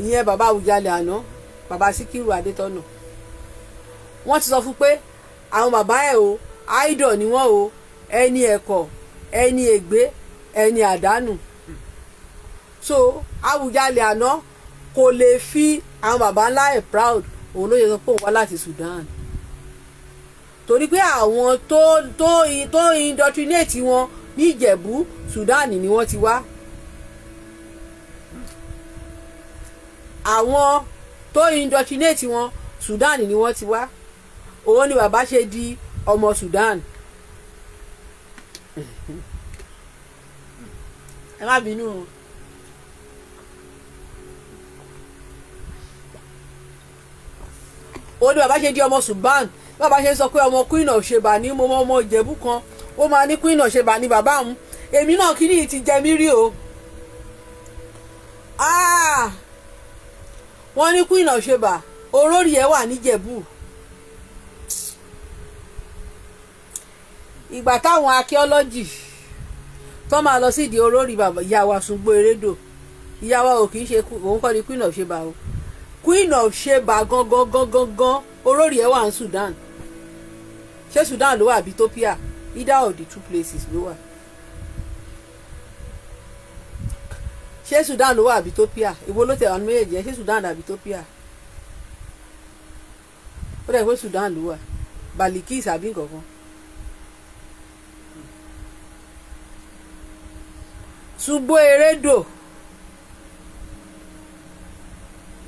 ìyẹn bàbá Awùjalẹ̀ àná bàbá Síkírù Adétọ́nà wọ́n ti sọ fún pé àwọn bàbá ẹ̀ o idol ni wọ́n o ẹni ẹ̀kọ́ ẹni ègbé ẹni àdánù so Awùjalẹ̀ àná kò lè fi àwọn bàbá ńlá ẹ̀ proud òun ló yẹ sọ pé òun wá láti Sudan torí pé àwọn tó indoctrinate wọn ní Ìjẹ̀bú Sudan ni wọ́n ti wá àwọn tó indoctrinate wọn Sudan ni wọ́n ti wá òun ni bàbá ṣe di ọmọ Sudan ẹ má bínú òun ni bàbá ṣe di ọmọ Sudan bàbá ṣe sọ pé ọmọ Queen of Sheba ní mo mọ ọmọ Ìjẹ̀bú kan ó máa ní Queen of Sheba ní bàbá òun èmi náà kí ni ti jẹ mí rí o wọ́n ní Queen of Sheba olórí ẹ̀ wà níjẹ̀bú ìgbà táwọn archaeology tó máa lọ sídìí olórí bàbá ìyá wa Ṣùngbó Erédò ìyá wa ò kì í ṣe òun kọ́ ni Queen of Sheba o Queen of Sheba gangan olórí ẹ̀ wà ní Sudan ṣé Sudan ló wà àbí Ethiopia either of the two places ló wà ṣé Sudan ló wà àbí Ethiopia ìwo ló tẹ̀ wá ní méjèèjì ṣé Sudan àbí Ethiopia ó dẹ̀ pé Sudan ló wà Balikis àbí nǹkankan Ṣùngbó Erédò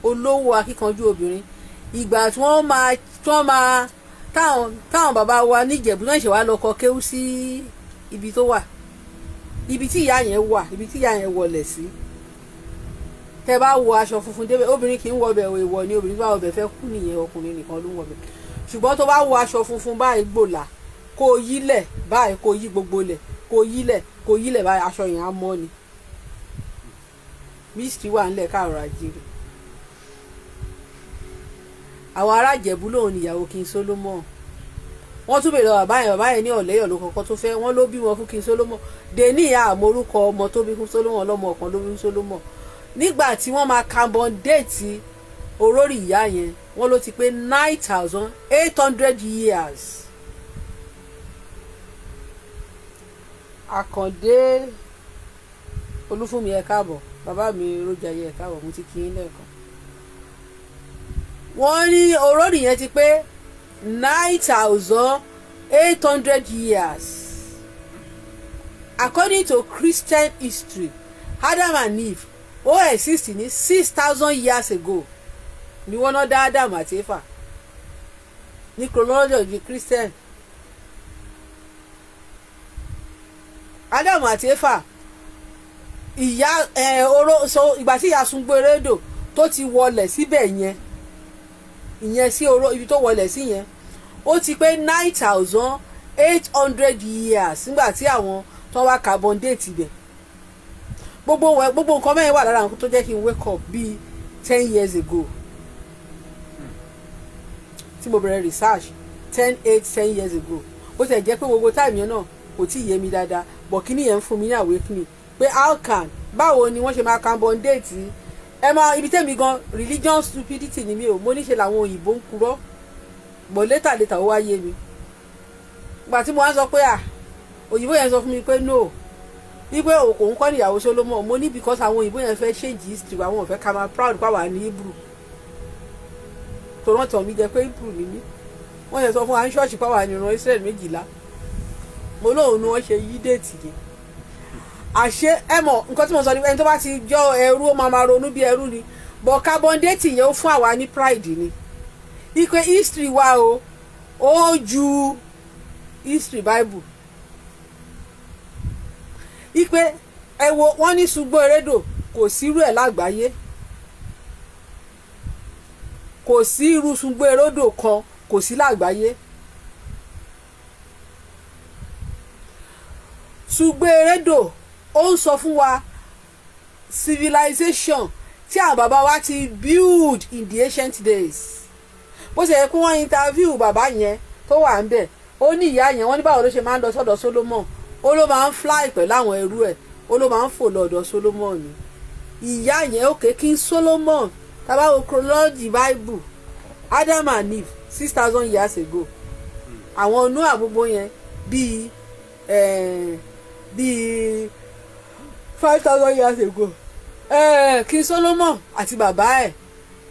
olówó akíkanjú obìnrin ìgbà tí wọ́n máa táwọn bàbá wa níjẹ̀bú náà ṣe wá lọ kọ kéwú sí ibi tó wà ibi tí ìyá yẹn wà ibi tí ìyá yẹn wọlẹ̀ sí tẹ bá wọ aṣọ funfun débẹ̀ obìnrin kì í wọ ọbẹ̀ ìwọ ni obìnrin bá wọbẹ̀ fẹ́ kú nìyẹn ọkùnrin nìkan ló ń wọbẹ̀ ṣùgbọ́n tó bá wọ aṣọ funfun báyìí gbòòlà kó yílẹ̀ báyìí kó yí gbogbo lẹ̀ kó yílẹ̀ báyìí aṣọ yẹn á mọ́ ni mystery wà nílẹ̀ káàrọ̀ àjírí àwọn ará Ìjẹ̀bú lòun níyàwó King Solomon wọ́n tún bèèrè bàbá yẹn ní ọ̀lẹ́yọ̀ ló kọ́kọ́ tó fẹ́ wọ́n ló bímọ fún King Solomon dèní ìyá àmórúkọ ọmọ tó bí fún Solomon ọlọ́mọ ọ̀kan ló bí fún Solomon nígbà tí wọ́n máa carbon date olórí ìyá yẹn wọ́n ló ti pé 9,800 years Àkàndé Olúfúnmi ẹ káàbọ̀ bàbá mi Rójayé ẹ káàbọ̀ mo ti kí yín lẹ́ẹ̀kan wọ́n ní olórí yẹn ti pé 9,800 years according to Christian history Adam and Eve ó exist ní 6,000 years ago ni wọ́n náà dá Adam àti Éfà ní chronology of the Christian Adam àti Éfà ìyá ìgbà tí ìyá Ṣùngbó Erédò tó ti wọlẹ̀ síbẹ̀ yẹn ìyẹn sí ibi tó wọlẹ̀ sí yẹn ó ti pé 9,800 years nígbà tí àwọn tó wá carbon date ibẹ̀ gbogbo nǹkan mẹ́rin wà lára nǹkan tó jẹ́ kí n wake up bíi 10 years ago tí mo bẹ̀rẹ̀ research 10 years ago bó ti ẹ̀ jẹ́ pé gbogbo táìmù yẹn náà kò tí ì yé mi dáadáa bọ̀ kí nìyẹn ń fún mi ní awakening pé how can báwo ni wọ́n ṣe máa carbon date ẹ máa ibi tẹ́mi gan religion stupidity ni mi ò mo níṣe làwọn òyìnbó ń purọ́ bọ̀ létà ó wá yé mi gbà tí mo wá sọ pé òyìnbó yẹn sọ fún mi pé no wípé òun kọ́ níyàwó Solomon mo ní because àwọn òyìnbó yẹn fẹ́ change history àwọn ò fẹ́ ká máa proud pàwọ́ ní Hebrew tó wọ́n tàn mí jẹ pé Hebrew ni mí wọ́n yẹn sọ fún wa ní ṣọ́ọ̀ṣì pàwọ́ ìran Israel 12 mo lóun ni wọ́n ṣe yí déètì yẹn àṣé ẹ mọ̀ nǹkan tí mo sọ ni ẹni tó bá ti jọ ẹrú ó máa ronú bí ẹrú ni but carbon dating yẹn ó fún àwa ní pride ni ipe history wa ó ju history Bible ipe ẹ wo wọ́n ní Ṣùngbó Erédò kò sírú ẹ̀ lágbàáyé kò sí irú Ṣùngbó Erédò kan kò sí lágbàáyé Ṣùngbó Erédò ó ń sọ fún wa civilization tí àwọn bàbá wa ti build in the ancient days bó ṣe yẹ kí wọ́n interview bàbá yẹn tó wà ń bẹ̀ ó ní ìyá yẹn wọ́n ní báwo ló ṣe máa ń lọ sọ́dọ̀ Solomon ó ló máa ń fly pẹ̀lú àwọn ẹrú ẹ̀ ó ló máa ń fò lọ́dọ̀ Solomon ni ìyá yẹn òkè King Solomon tabawo chronology Bible Adam and Eve 6,000 years ago àwọn Noah gbogbo yẹn bíi 5,000 years ago King Solomon àti bàbá ẹ̀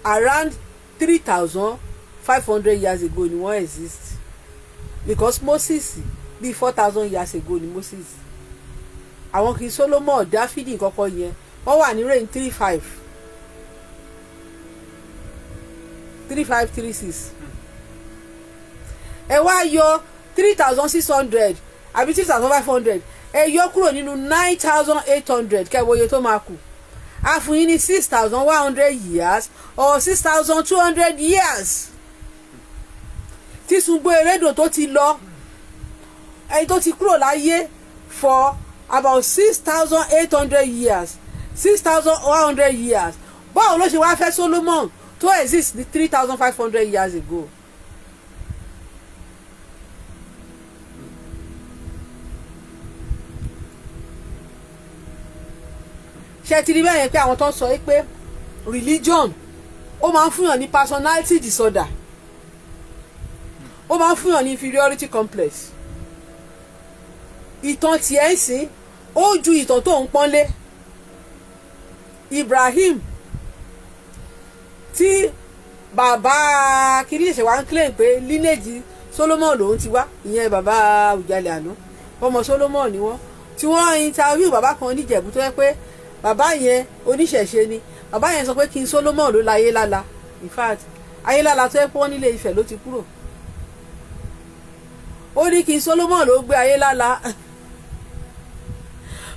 around 3,500 years ago ni wọ́n exist because Moses bíi 4,000 years ago ni Moses àwọn King Solomon Dáfídì kọ́kọ́ yẹn wọ́n wà ní reign 3536 ẹ wá yọ 3,600 àbí 6,500 ẹ yọ kúrò nínú 9,800 kẹwòye tó máa kù a fún yín ní 6,100 years or 6,200 years tí Ṣùngbó Erédò tó ti lọ ẹni tó ti kúrò láyé for about 6,800 years 6,100 years báwo ló ṣe wá fẹ́ Solomon tó exist ní 3,500 years ago. ṣe ti rí bẹ́ẹ̀ yẹn pé àwọn tó ń sọ pé religion ó máa ń fúnyàn ní personality disorder ó máa ń fúnyàn ní inferiority complex ìtàn tiẹ̀ ń sìn ó ju ìtàn tó ń pọ́nlé Ibrahim tí bàbá kiri ṣe wá ń claim pé lineage Solomon lòun ti wá ìyẹn bàbá Àwùjalẹ̀ àná ọmọ Solomon ni wọ́n tí wọ́n interview bàbá kan níjẹ̀bú tó yẹ pé bàbá yẹn oníṣẹ̀ṣe ni bàbá yẹn sọ pé King Solomon ló láyé lála in fact ayé lála tó yẹ pé wọ́n nílé Ifẹ̀ ló ti kúrò ó ní King Solomon ló gbé ayé lála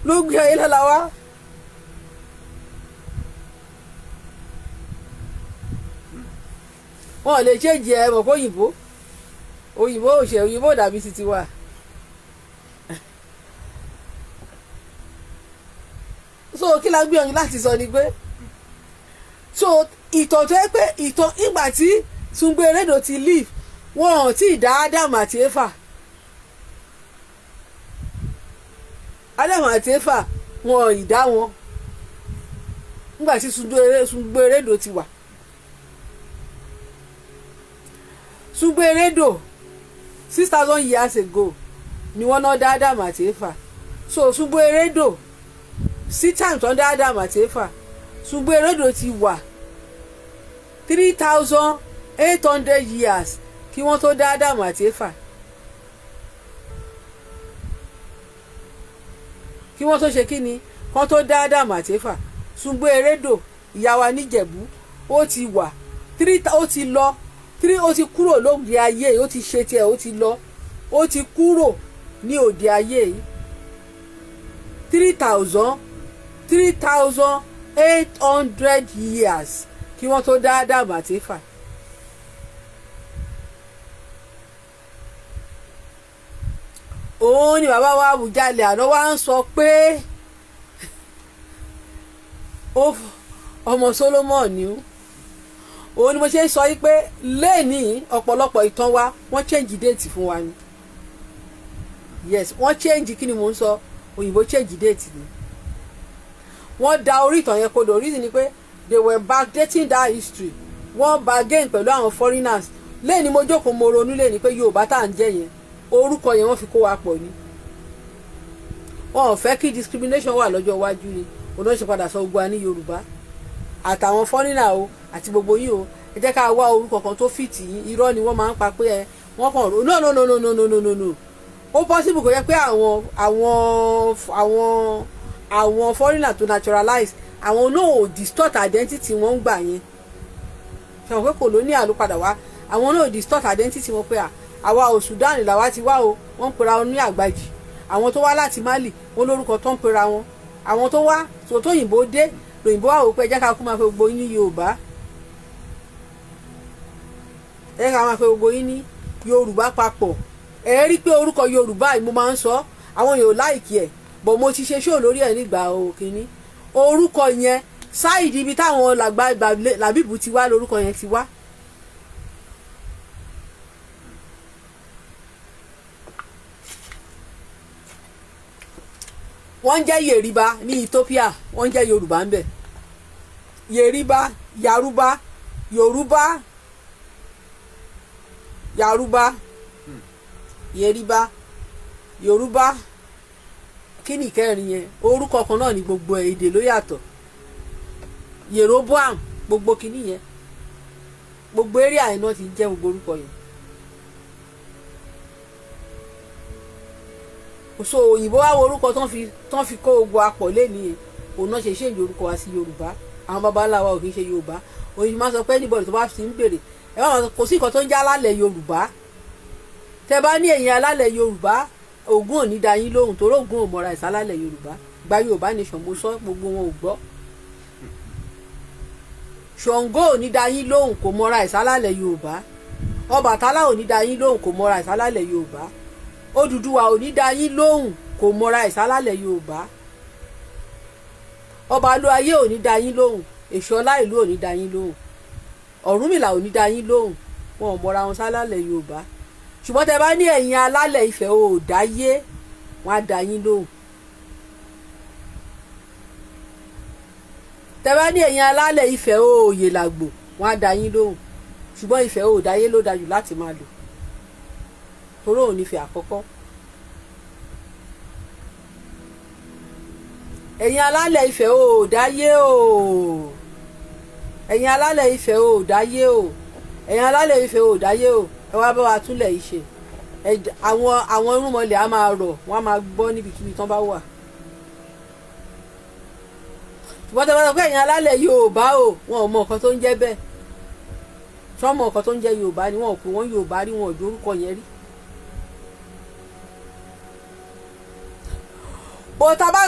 ló gbé ayé lála wá wọn lè change ẹ mọ̀ pé òyìnbó òṣè òyìnbó dàbí ti tiwa so kí la gbìyànjú láti sọ ni pé so ìtàn tó yẹ pé ìtàn ìgbà tí Ṣùngbó Erédò ti live wọn ò tí ì dá Ádámù àti Éfà Ádámù àti Éfà wọn ò ì dá wọn nígbà tí Ṣùngbó Erédò ti wà Ṣùngbó Erédò 6,000 years ago ni wọ́n náà dá Ádámù àti Éfà so Ṣùngbó Erédò sí time tó ń dá Ádámù àti Éfà Ṣùngbó Erédò ti wà 3,800 years kí wọ́n tó dá Ádámù àti Éfà kí wọ́n tó ṣe kí ni kán tó dá Ádámù àti Éfà Ṣùngbó Erédò ìyá wa níjẹ̀bú ó ti wà ó ti lọ ó ti kúrò lóde ayé ó ti ṣe tiẹ̀ ó ti lọ ó ti kúrò ní òde ayé yìí 3,800 years kí wọ́n tó dá Ádámù àti Éfà. Òun ni bàbá wa Àwùjalẹ̀ àná wá ń sọ pé ọmọ Solomon ni òun ni mo ṣe ń sọ yìí pé lẹ́ẹ̀ni ọ̀pọ̀lọpọ̀ ìtàn wa wọ́n change date fún wa ni yes wọ́n change kí ni mò ń sọ òyìnbó change date ni wọ́n da orí ìtàn yẹn kodò reason ni pé they were backdating that history wọ́n bargain pẹ̀lú àwọn foreigners lẹ́ẹ̀ni mo jókòó mo ronú lẹ́ẹ̀ni pé Yorùbá tá à ń jẹ́ yẹn orúkọ yẹn wọ́n fi kó wa pọ̀ ni wọn ò fẹ́ kí discrimination wà lọ́jọ́ iwájú ni òun náà ṣe padà sọ gbogbo wa ní Yorùbá àtàwọn foreigner o àti gbogbo yìí o ẹ jẹ́ ká wá orúkọ kan tó fìtì yín irọ́ ni wọ́n máa ń pa pé wọ́n kàn rò no ó possible kò yẹ pé àwọn foreigner to naturalize àwọn náà ò distort identity wọn ń gbà yẹn ṣàwọn pé colonial ló padà wá àwọn náà ò distort identity wọn pé àwa ò Sudan làwa ti wá o wọ́n ń pera wọn ní Àgbàjì àwọn tó wá láti Mali wọ́n lórúkọ tó ń pera wọn àwọn tó wá tó òyìnbó dé lòyìnbó wà wò pé ẹ jẹ́ ká kú máa fẹ́ gbogbo yín ní Yorùbá ẹ jẹ́ ká máa fẹ́ gbogbo yín ní Yorùbá papọ̀ ẹ rí i pé orúkọ Yorùbá yìí mo máa ń sọ àwọn èèyàn láìkí ẹ̀ bọ̀ mo ti ṣe ṣó lórí ẹ̀ nígbà òkìní orúkọ yẹn sáìdì ibi táwọn Labeeb ti wá lórúkọ yẹn ti wá. wọ́n ń jẹ́ Yorùbá ní Ethiopia wọ́n ń jẹ́ Yorùbá ń bẹ̀ Yeriba, Yaruba, Yoruba, Yaruba, Yeriba, Yoruba. Kí ni ìkẹrin yẹn? Orúkọ kan náà ni gbogbo èdè ló yàtọ̀. Yeroboam, gbogbo kíní yẹn. Gbogbo area yẹn náà ti jẹ́ gbogbo orúkọ yẹn. So òyìnbó wá wo orúkọ tán fi kó gbogbo apọ̀ lẹ́ni yẹn. Òun náà ṣe ṣéǹjì orúkọ wa sí Yorùbá. Àwọn baba ńlá wa ò kì í ṣe Yorùbá. Òyìnbó máa sọ pé anybody tó bá fi ń bèrè ẹ bá máa sọ kò sí nǹkan tó ń jẹ́ alálẹ̀ Yorùbá. Tẹ bá ní ẹ̀yin alálẹ̀ Yorùbá Ògún ò ní dá yín lóhùn torí Ògún ò mọra ìsálálẹ̀ Yorùbá. Gba Yorùbá nation mo sọ gbogbo wọn ò gbọ́. Ṣàngó ò ní dá yín lóhùn kò mọra ìsálálẹ̀ Yorùbá. Ọbàtálá ò ní dá yín lóhùn kò mọra ìsálálẹ̀ Yorùbá. Odùduwà ò ní dá yín lóhùn kò mọra ìsálálẹ̀ Yorùbá. Ọba Olúayé ò ní dá yín lóhùn Èṣù Ọláìlú ò ní dá yín lóhùn Ọ̀rúnmìlà ò ní dá yín lóhùn wọn ò mọra wọn sálálẹ̀ Yorùbá. Ṣùgbọ́n tẹ bá ní ẹ̀yin alálẹ̀ Ifẹ̀ ò dáyé wọn á dá yín lóhùn. Tẹ bá ní ẹ̀yin alálẹ̀ Ifẹ̀ ò òye làgbò wọn á dá yín lóhùn. Ṣùgbọ́n Ifẹ̀ ò dáyé ló dájú láti máa lò torí òun nífẹ̀ẹ́ àkọ́kọ́. Ẹ̀yin alálẹ̀ Ifẹ̀ ò dáyé o ẹ̀yin alálẹ̀ Ifẹ̀ ò dáyé o ẹ̀yin alálẹ̀ Ifẹ̀ ò dáyé o ẹ wá bá wa túnlẹ̀ yìí ṣe. Àwọn irúnmọlẹ̀ á máa rọ̀ wọ́n á máa gbọ́ níbikíbi tán bá wà. Ṣùgbọ́n tẹ́ bá sọ pé ẹ̀yin alálẹ̀ Yorùbá o wọn ò mọ nǹkan tó ń jẹ́ bẹ́ẹ̀. Ṣọ́ mọ nǹkan tó ń jẹ́ Yorùbá ni wọn ò pè wọ́n Yorùbá rí wọn ò dórúkọ yẹn rí. Bọ̀tàbá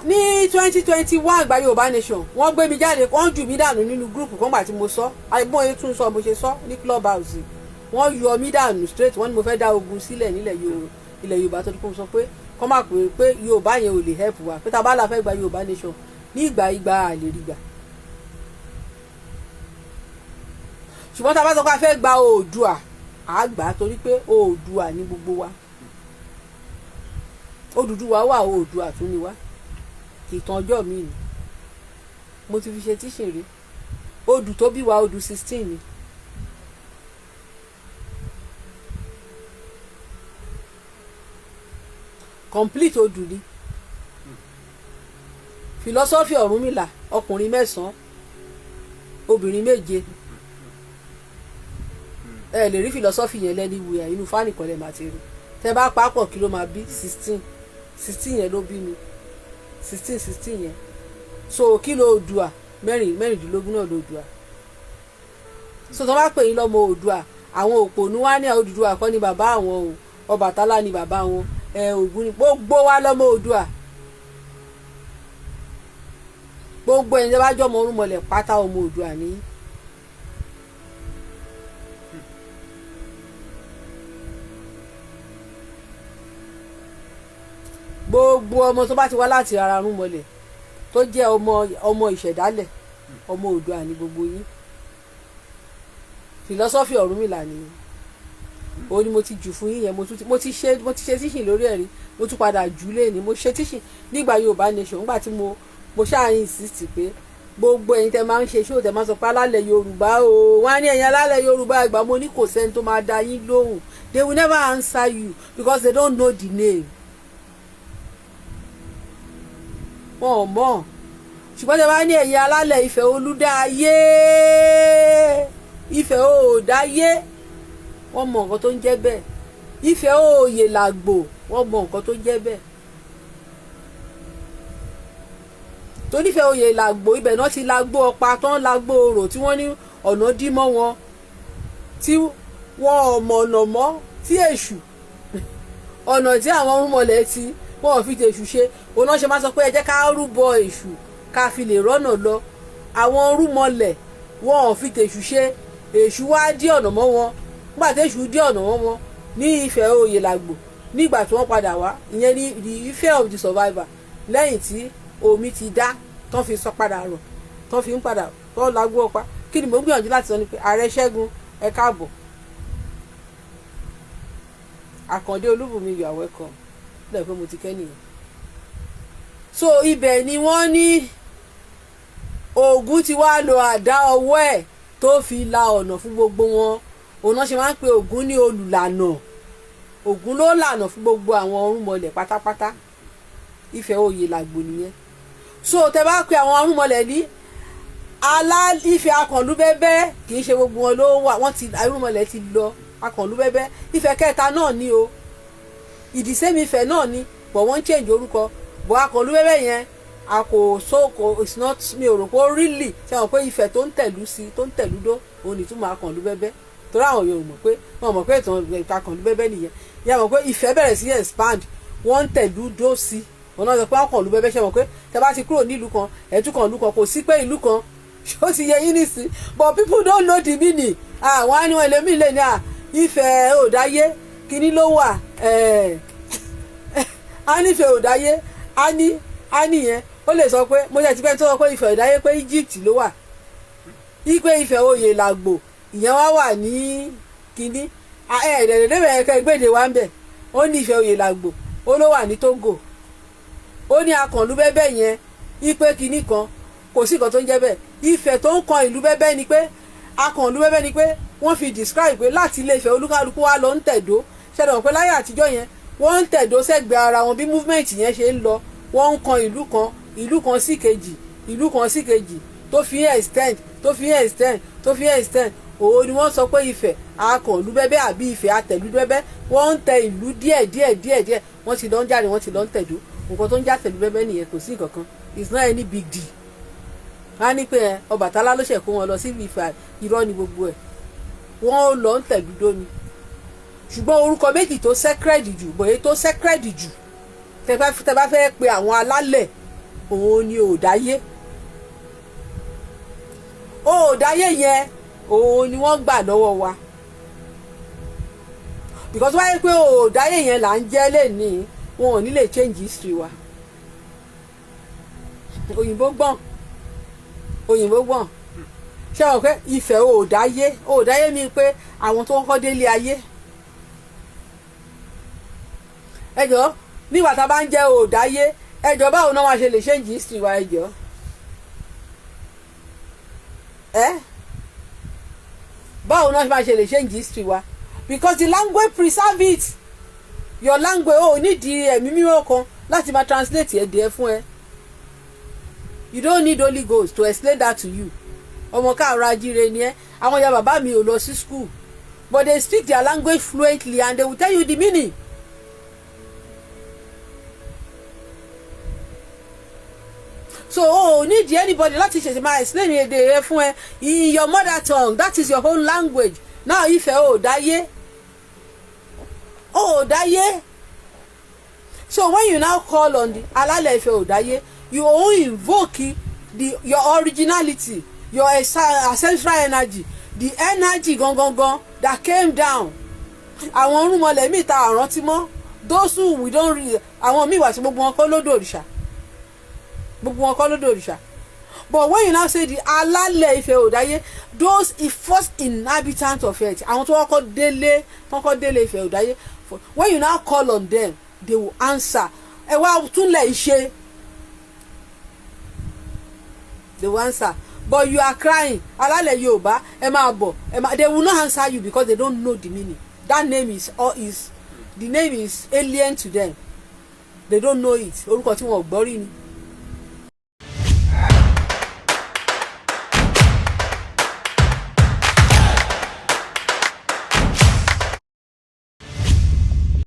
ní 2021 Àgbà Yorùbá nation wọ́n gbé mi jáde wọ́n jù mí dànù nínú gúrùpù kan gbà tí mo sọ àìbọ̀n yẹn tún sọ mo ṣe sọ ní clubhouse wọ́n yọ mí dànù straight wọ́n ní mo fẹ́ dá ogun sílẹ̀ nílẹ̀ Yorùbá tó dúpọ̀ sọ pé kọ́ máa pè Yorùbá yẹn ò lè help wa pé tábà la fẹ́ gba Yorùbá nation ní ìgbà àlè rí gbà. Ṣùgbọ́n tábà sọ pé a fẹ́ gba Oòduà àgbà torí pé Oòduà ní gbogbo wa. Odùduwà wà Oòduà tún ni wá ìtàn ọjọ́ mi ni mo ti fi ṣe tíṣìn rí odù tó bí wa odù 16 ni complete odù ni philosophy Ọ̀rúnmìlà ọkùnrin 9 obìnrin 7 ẹ lè rí philosophy yẹn lẹ́ni wíyà inú fáànì kan lẹ́ máa ti rí tẹ́ bá papọ̀ kí ló máa bí 16 yẹn ló bí mi 16 yẹn so kí ló Oòduà mẹ́rìndínlógún náà ló Oòduà so tó bá pè yín lọ́mọ Oòduà àwọn òpònú wá ní Odùduwà kọ́ ni bàbá àwọn o Ọbàtálá ni bàbá wọn Ògún ni gbogbo wa lọ́mọ Oòduà gbogbo ẹni tó bá jọmọ orúnmọlẹ̀ pátá ọmọ Oòduà ní. Gbogbo ọmọ tó bá ti wá láti ara Orúnmọlẹ̀ tó jẹ́ ọmọ ìṣẹ̀dálẹ̀ ọmọ Oòduà ní gbogbo yín philosophy Ọ̀rúnmìlà ni òun ni mo ti jù fún yín yẹn mo ti ṣe tíṣìn lórí ẹ̀rí mo tún padà jù lé ní mo ṣe tíṣìn nígbà Yorùbá nation nígbà tí mo ṣáà insist pé gbogbo ẹ̀yin tẹ́ máa ń ṣe ṣóò tẹ́ máa sọ pé alálẹ̀ Yorùbá o wọ́n á ní ẹ̀yin alálẹ̀ Yorùbá ìgbà mo ní kò sẹ́ni tó máa dá yín lóhùn they will never answer you because they don't know the name. Wọn ò mọ̀ ṣùgbọ́n tẹ́ bá ní ẹ̀yin alálẹ̀ Ifẹ̀ olúdáyé Ifẹ̀ òòdáyé wọ́n mọ nǹkan tó ń jẹ́ bẹ́ẹ̀ Ifẹ̀ òòyè làgbò wọ́n mọ nǹkan tó ń jẹ́ bẹ́ẹ̀ tó nífẹ̀ẹ́ òòyè làgbò ibẹ̀ náà ti lágbó ọ̀pá tán lágbó orò tí wọ́n ní ọ̀nà dí mọ́ wọn tí wọ́n ọmọ ọ̀nà mọ́ tí èṣù ọ̀nà tí àwọn orúnmọlẹ̀ ti wọn ò fi tèṣù ṣe òun náà ṣe máa sọ pé ẹ jẹ́ ká rúbọ èṣù ká fi lè rọ́nà lọ àwọn orúnmọlẹ̀ wọn ò fi tèṣù ṣe èṣù wá dí ọ̀nà mọ́ wọn nígbà tí èṣù dí ọ̀nà mọ́ wọn ní Ifẹ̀ òye làgbò nígbà tí wọ́n padà wá ìyẹn ní the fear of the survivor lẹ́yìn tí omi ti dá tán fi sọ padà rọ̀ tán fi ń padà tán lágbó ọ̀pá kí ni mo gbìyànjú láti sọ ni pé ààrẹ Ṣẹ́gun ẹ káàbọ̀ Àkàndé Olúbùnmi you are welcome lẹ́yìn pé mo ti kẹ́ nìyẹn so ibẹ̀ ni wọ́n ní Ògún ti wá lo àdá ọwọ́ ẹ̀ tó fi la ọ̀nà fún gbogbo wọn. Òun náà ṣe máa ń pe Ògún ní olùlànà. Ògún ló lànà fún gbogbo àwọn ọ̀rúnmọlẹ̀ pátápátá. Ifẹ̀ oyè làgbò nìyẹn. So tẹ bá pe àwọn ọ̀rúnmọlẹ̀ ní Ifẹ̀ akànlúbẹ́bẹ́, kì í ṣe gbogbo wọn ló wà, wọ́n ti ọ̀rúnmọlẹ̀ ti lọ. Akànlúbẹ́bẹ́ Ifẹ̀ kẹta náà ni o, ìdìsẹ́mi Ifẹ̀ náà ni, but wọ́n change orúkọ. But akànlúbẹ́bẹ́ yẹn it's not, mi ò rò pé ó really ṣe wọn pé Ifẹ̀ tó ń tẹ̀lú sí tó ń tẹ̀lú dó òun ìtumọ̀ akànlúbẹ́bẹ́, torí àwọn Yorùbá mọ̀ pé wọ́n mọ̀ pé ìtàn akànlúbẹ́bẹ́ nìyẹn. Ìyá mọ̀ pé Ifẹ̀ bẹ̀rẹ̀ sí expand, wọ́n ń tẹ̀lú dó sí, wọn náà sọ pé akànlúbẹ́bẹ́. Ṣe mọ̀ pé tẹ bá ti kúrò nílùú kan ẹ̀tún kan ìlú kan, kò sí pé ìlú kan ó ti yẹ yín nísìn, but people don't know the meaning. Àwọn á ní wọn ẹlẹ́mìí lè ní Ifẹ̀ òdáyé kíní ló wà, á ní Ifẹ̀ òdáyé, á ní yẹn ó lè sọ pé mo ṣe ti pẹ́ tó sọ pé Ifẹ̀ òdáyé pé Egypt ló wà, ipe Ifẹ̀ oyè làgbò ìyẹn wá wà ní kíní ẹ̀ẹ́dẹ̀ẹ̀dẹ̀ kẹgbẹ́dẹ̀ wá ń bẹ̀. Ó ní Ifẹ̀ oyè làgbò ó ló wà ní Togo. Ó ní akànlúbẹ́bẹ́ yẹn ipe kíní kan, kò sí nǹkan tó ń jẹ́ bẹ́ẹ̀. Ifẹ̀ tó ń kan ìlú bẹ́bẹ́ ni pé akànlúbẹ́bẹ́ ni pé wọ́n fi describe pé láti ilé Ifẹ̀ olúkálukú wa lọ ń tẹ̀dó. Ṣẹ̀dọ̀ pé láyé àtijọ́ yẹn wọ́n ń tẹ̀dó sẹ́gbẹ̀ẹ́ ara wọn, bí movement yẹn ṣe ń lọ, wọ́n ń kan ìlú kan sí kejì, ìlú kan sí kejì, tó fi extend. Òun ni wọ́n sọ pé Ifẹ̀ akànlúbẹ́bẹ́ àbí Ifẹ̀ atẹ̀lúbẹ́bẹ́, wọ́n ń tẹ ìlú díẹ̀, wọ́n ti lọ ń jáde, wọ́n ti lọ ń tẹ̀dó. Nǹkan tó ń já tẹ̀lúbẹ́bẹ́ nìyẹn, kò sí nǹkan kan, it's not any big deal. Wọ́n á ní pé Ọbàtálá ló ṣẹ̀ kó wọn lọ sí Ifẹ̀, irọ́ ni gbogbo ẹ̀, wọ́n lọ ń tẹ̀lúdó ni. Ṣùgbọ́n orúkọ méjì tó sacred jù, bòye tó sacred jù tẹ bá fẹ́ pe àwọn alálẹ̀, òun ni òdáyé. Òdáyé yẹn òun ni wọ́n gbà lọ́wọ́ wa, because wáyé pé òdáyé yẹn là ń jẹ́ lẹ́ni, wọn ò ní lè change history wa. Òyìnbó gbọ́n ṣé wọn pé Ifẹ̀ òdáyé mi pé àwọn tó kọ́kọ́ délé ayé. Ẹjọ́ nígbà tá a bá ń jẹ́ òdáyé, ẹjọ́ báwo náà wọ́n ṣe lè change history wa ẹjọ́? Báwo náà ṣe lè change history wa? Because the language preserve it. Your language nídìí ẹ̀mí mímọ́ kan láti máa translate ẹ̀dẹ̀ fún ẹ. You don't need Holy Ghost to explain that to you. Ọmọ káàárọ̀ ajíire ni ẹ́. Àwọn ìyá bàbá mi ò lọ sí school, but they speak their language fluently and they will tell you the meaning. So need anybody láti ṣẹ̀ṣẹ̀ máa explain èdè rẹ fún ẹ in your mother tongue. That is your own language. Now Ifẹ̀ òdáyé. So when you now call on the alálẹ̀ Ifẹ̀ òdáyé, you only invoke your originality, your ancestral energy, the energy gangan that came down. Àwọn ọ̀rúnmọlẹ̀ míì ta àrántí mọ́, those who we don't read, àwọn míì wà tí gbogbo wọn kọ́ lódò òrìṣà. But when you now say the alálẹ̀ Ifẹ̀ òdáyé, those first inhabitants of earth, àwọn tó kọ́kọ́ délé Ifẹ̀ òdáyé, when you now call on them, they will answer. Ẹ wá túnlẹ̀ ìṣe, they will answer. But you are crying, alálẹ̀ Yorùbá ẹ máa bọ̀, they will not answer you because they don't know the meaning. That name the name is alien to them. They don't know it. Orúkọ tí wọn ò gbọ́ rí ni.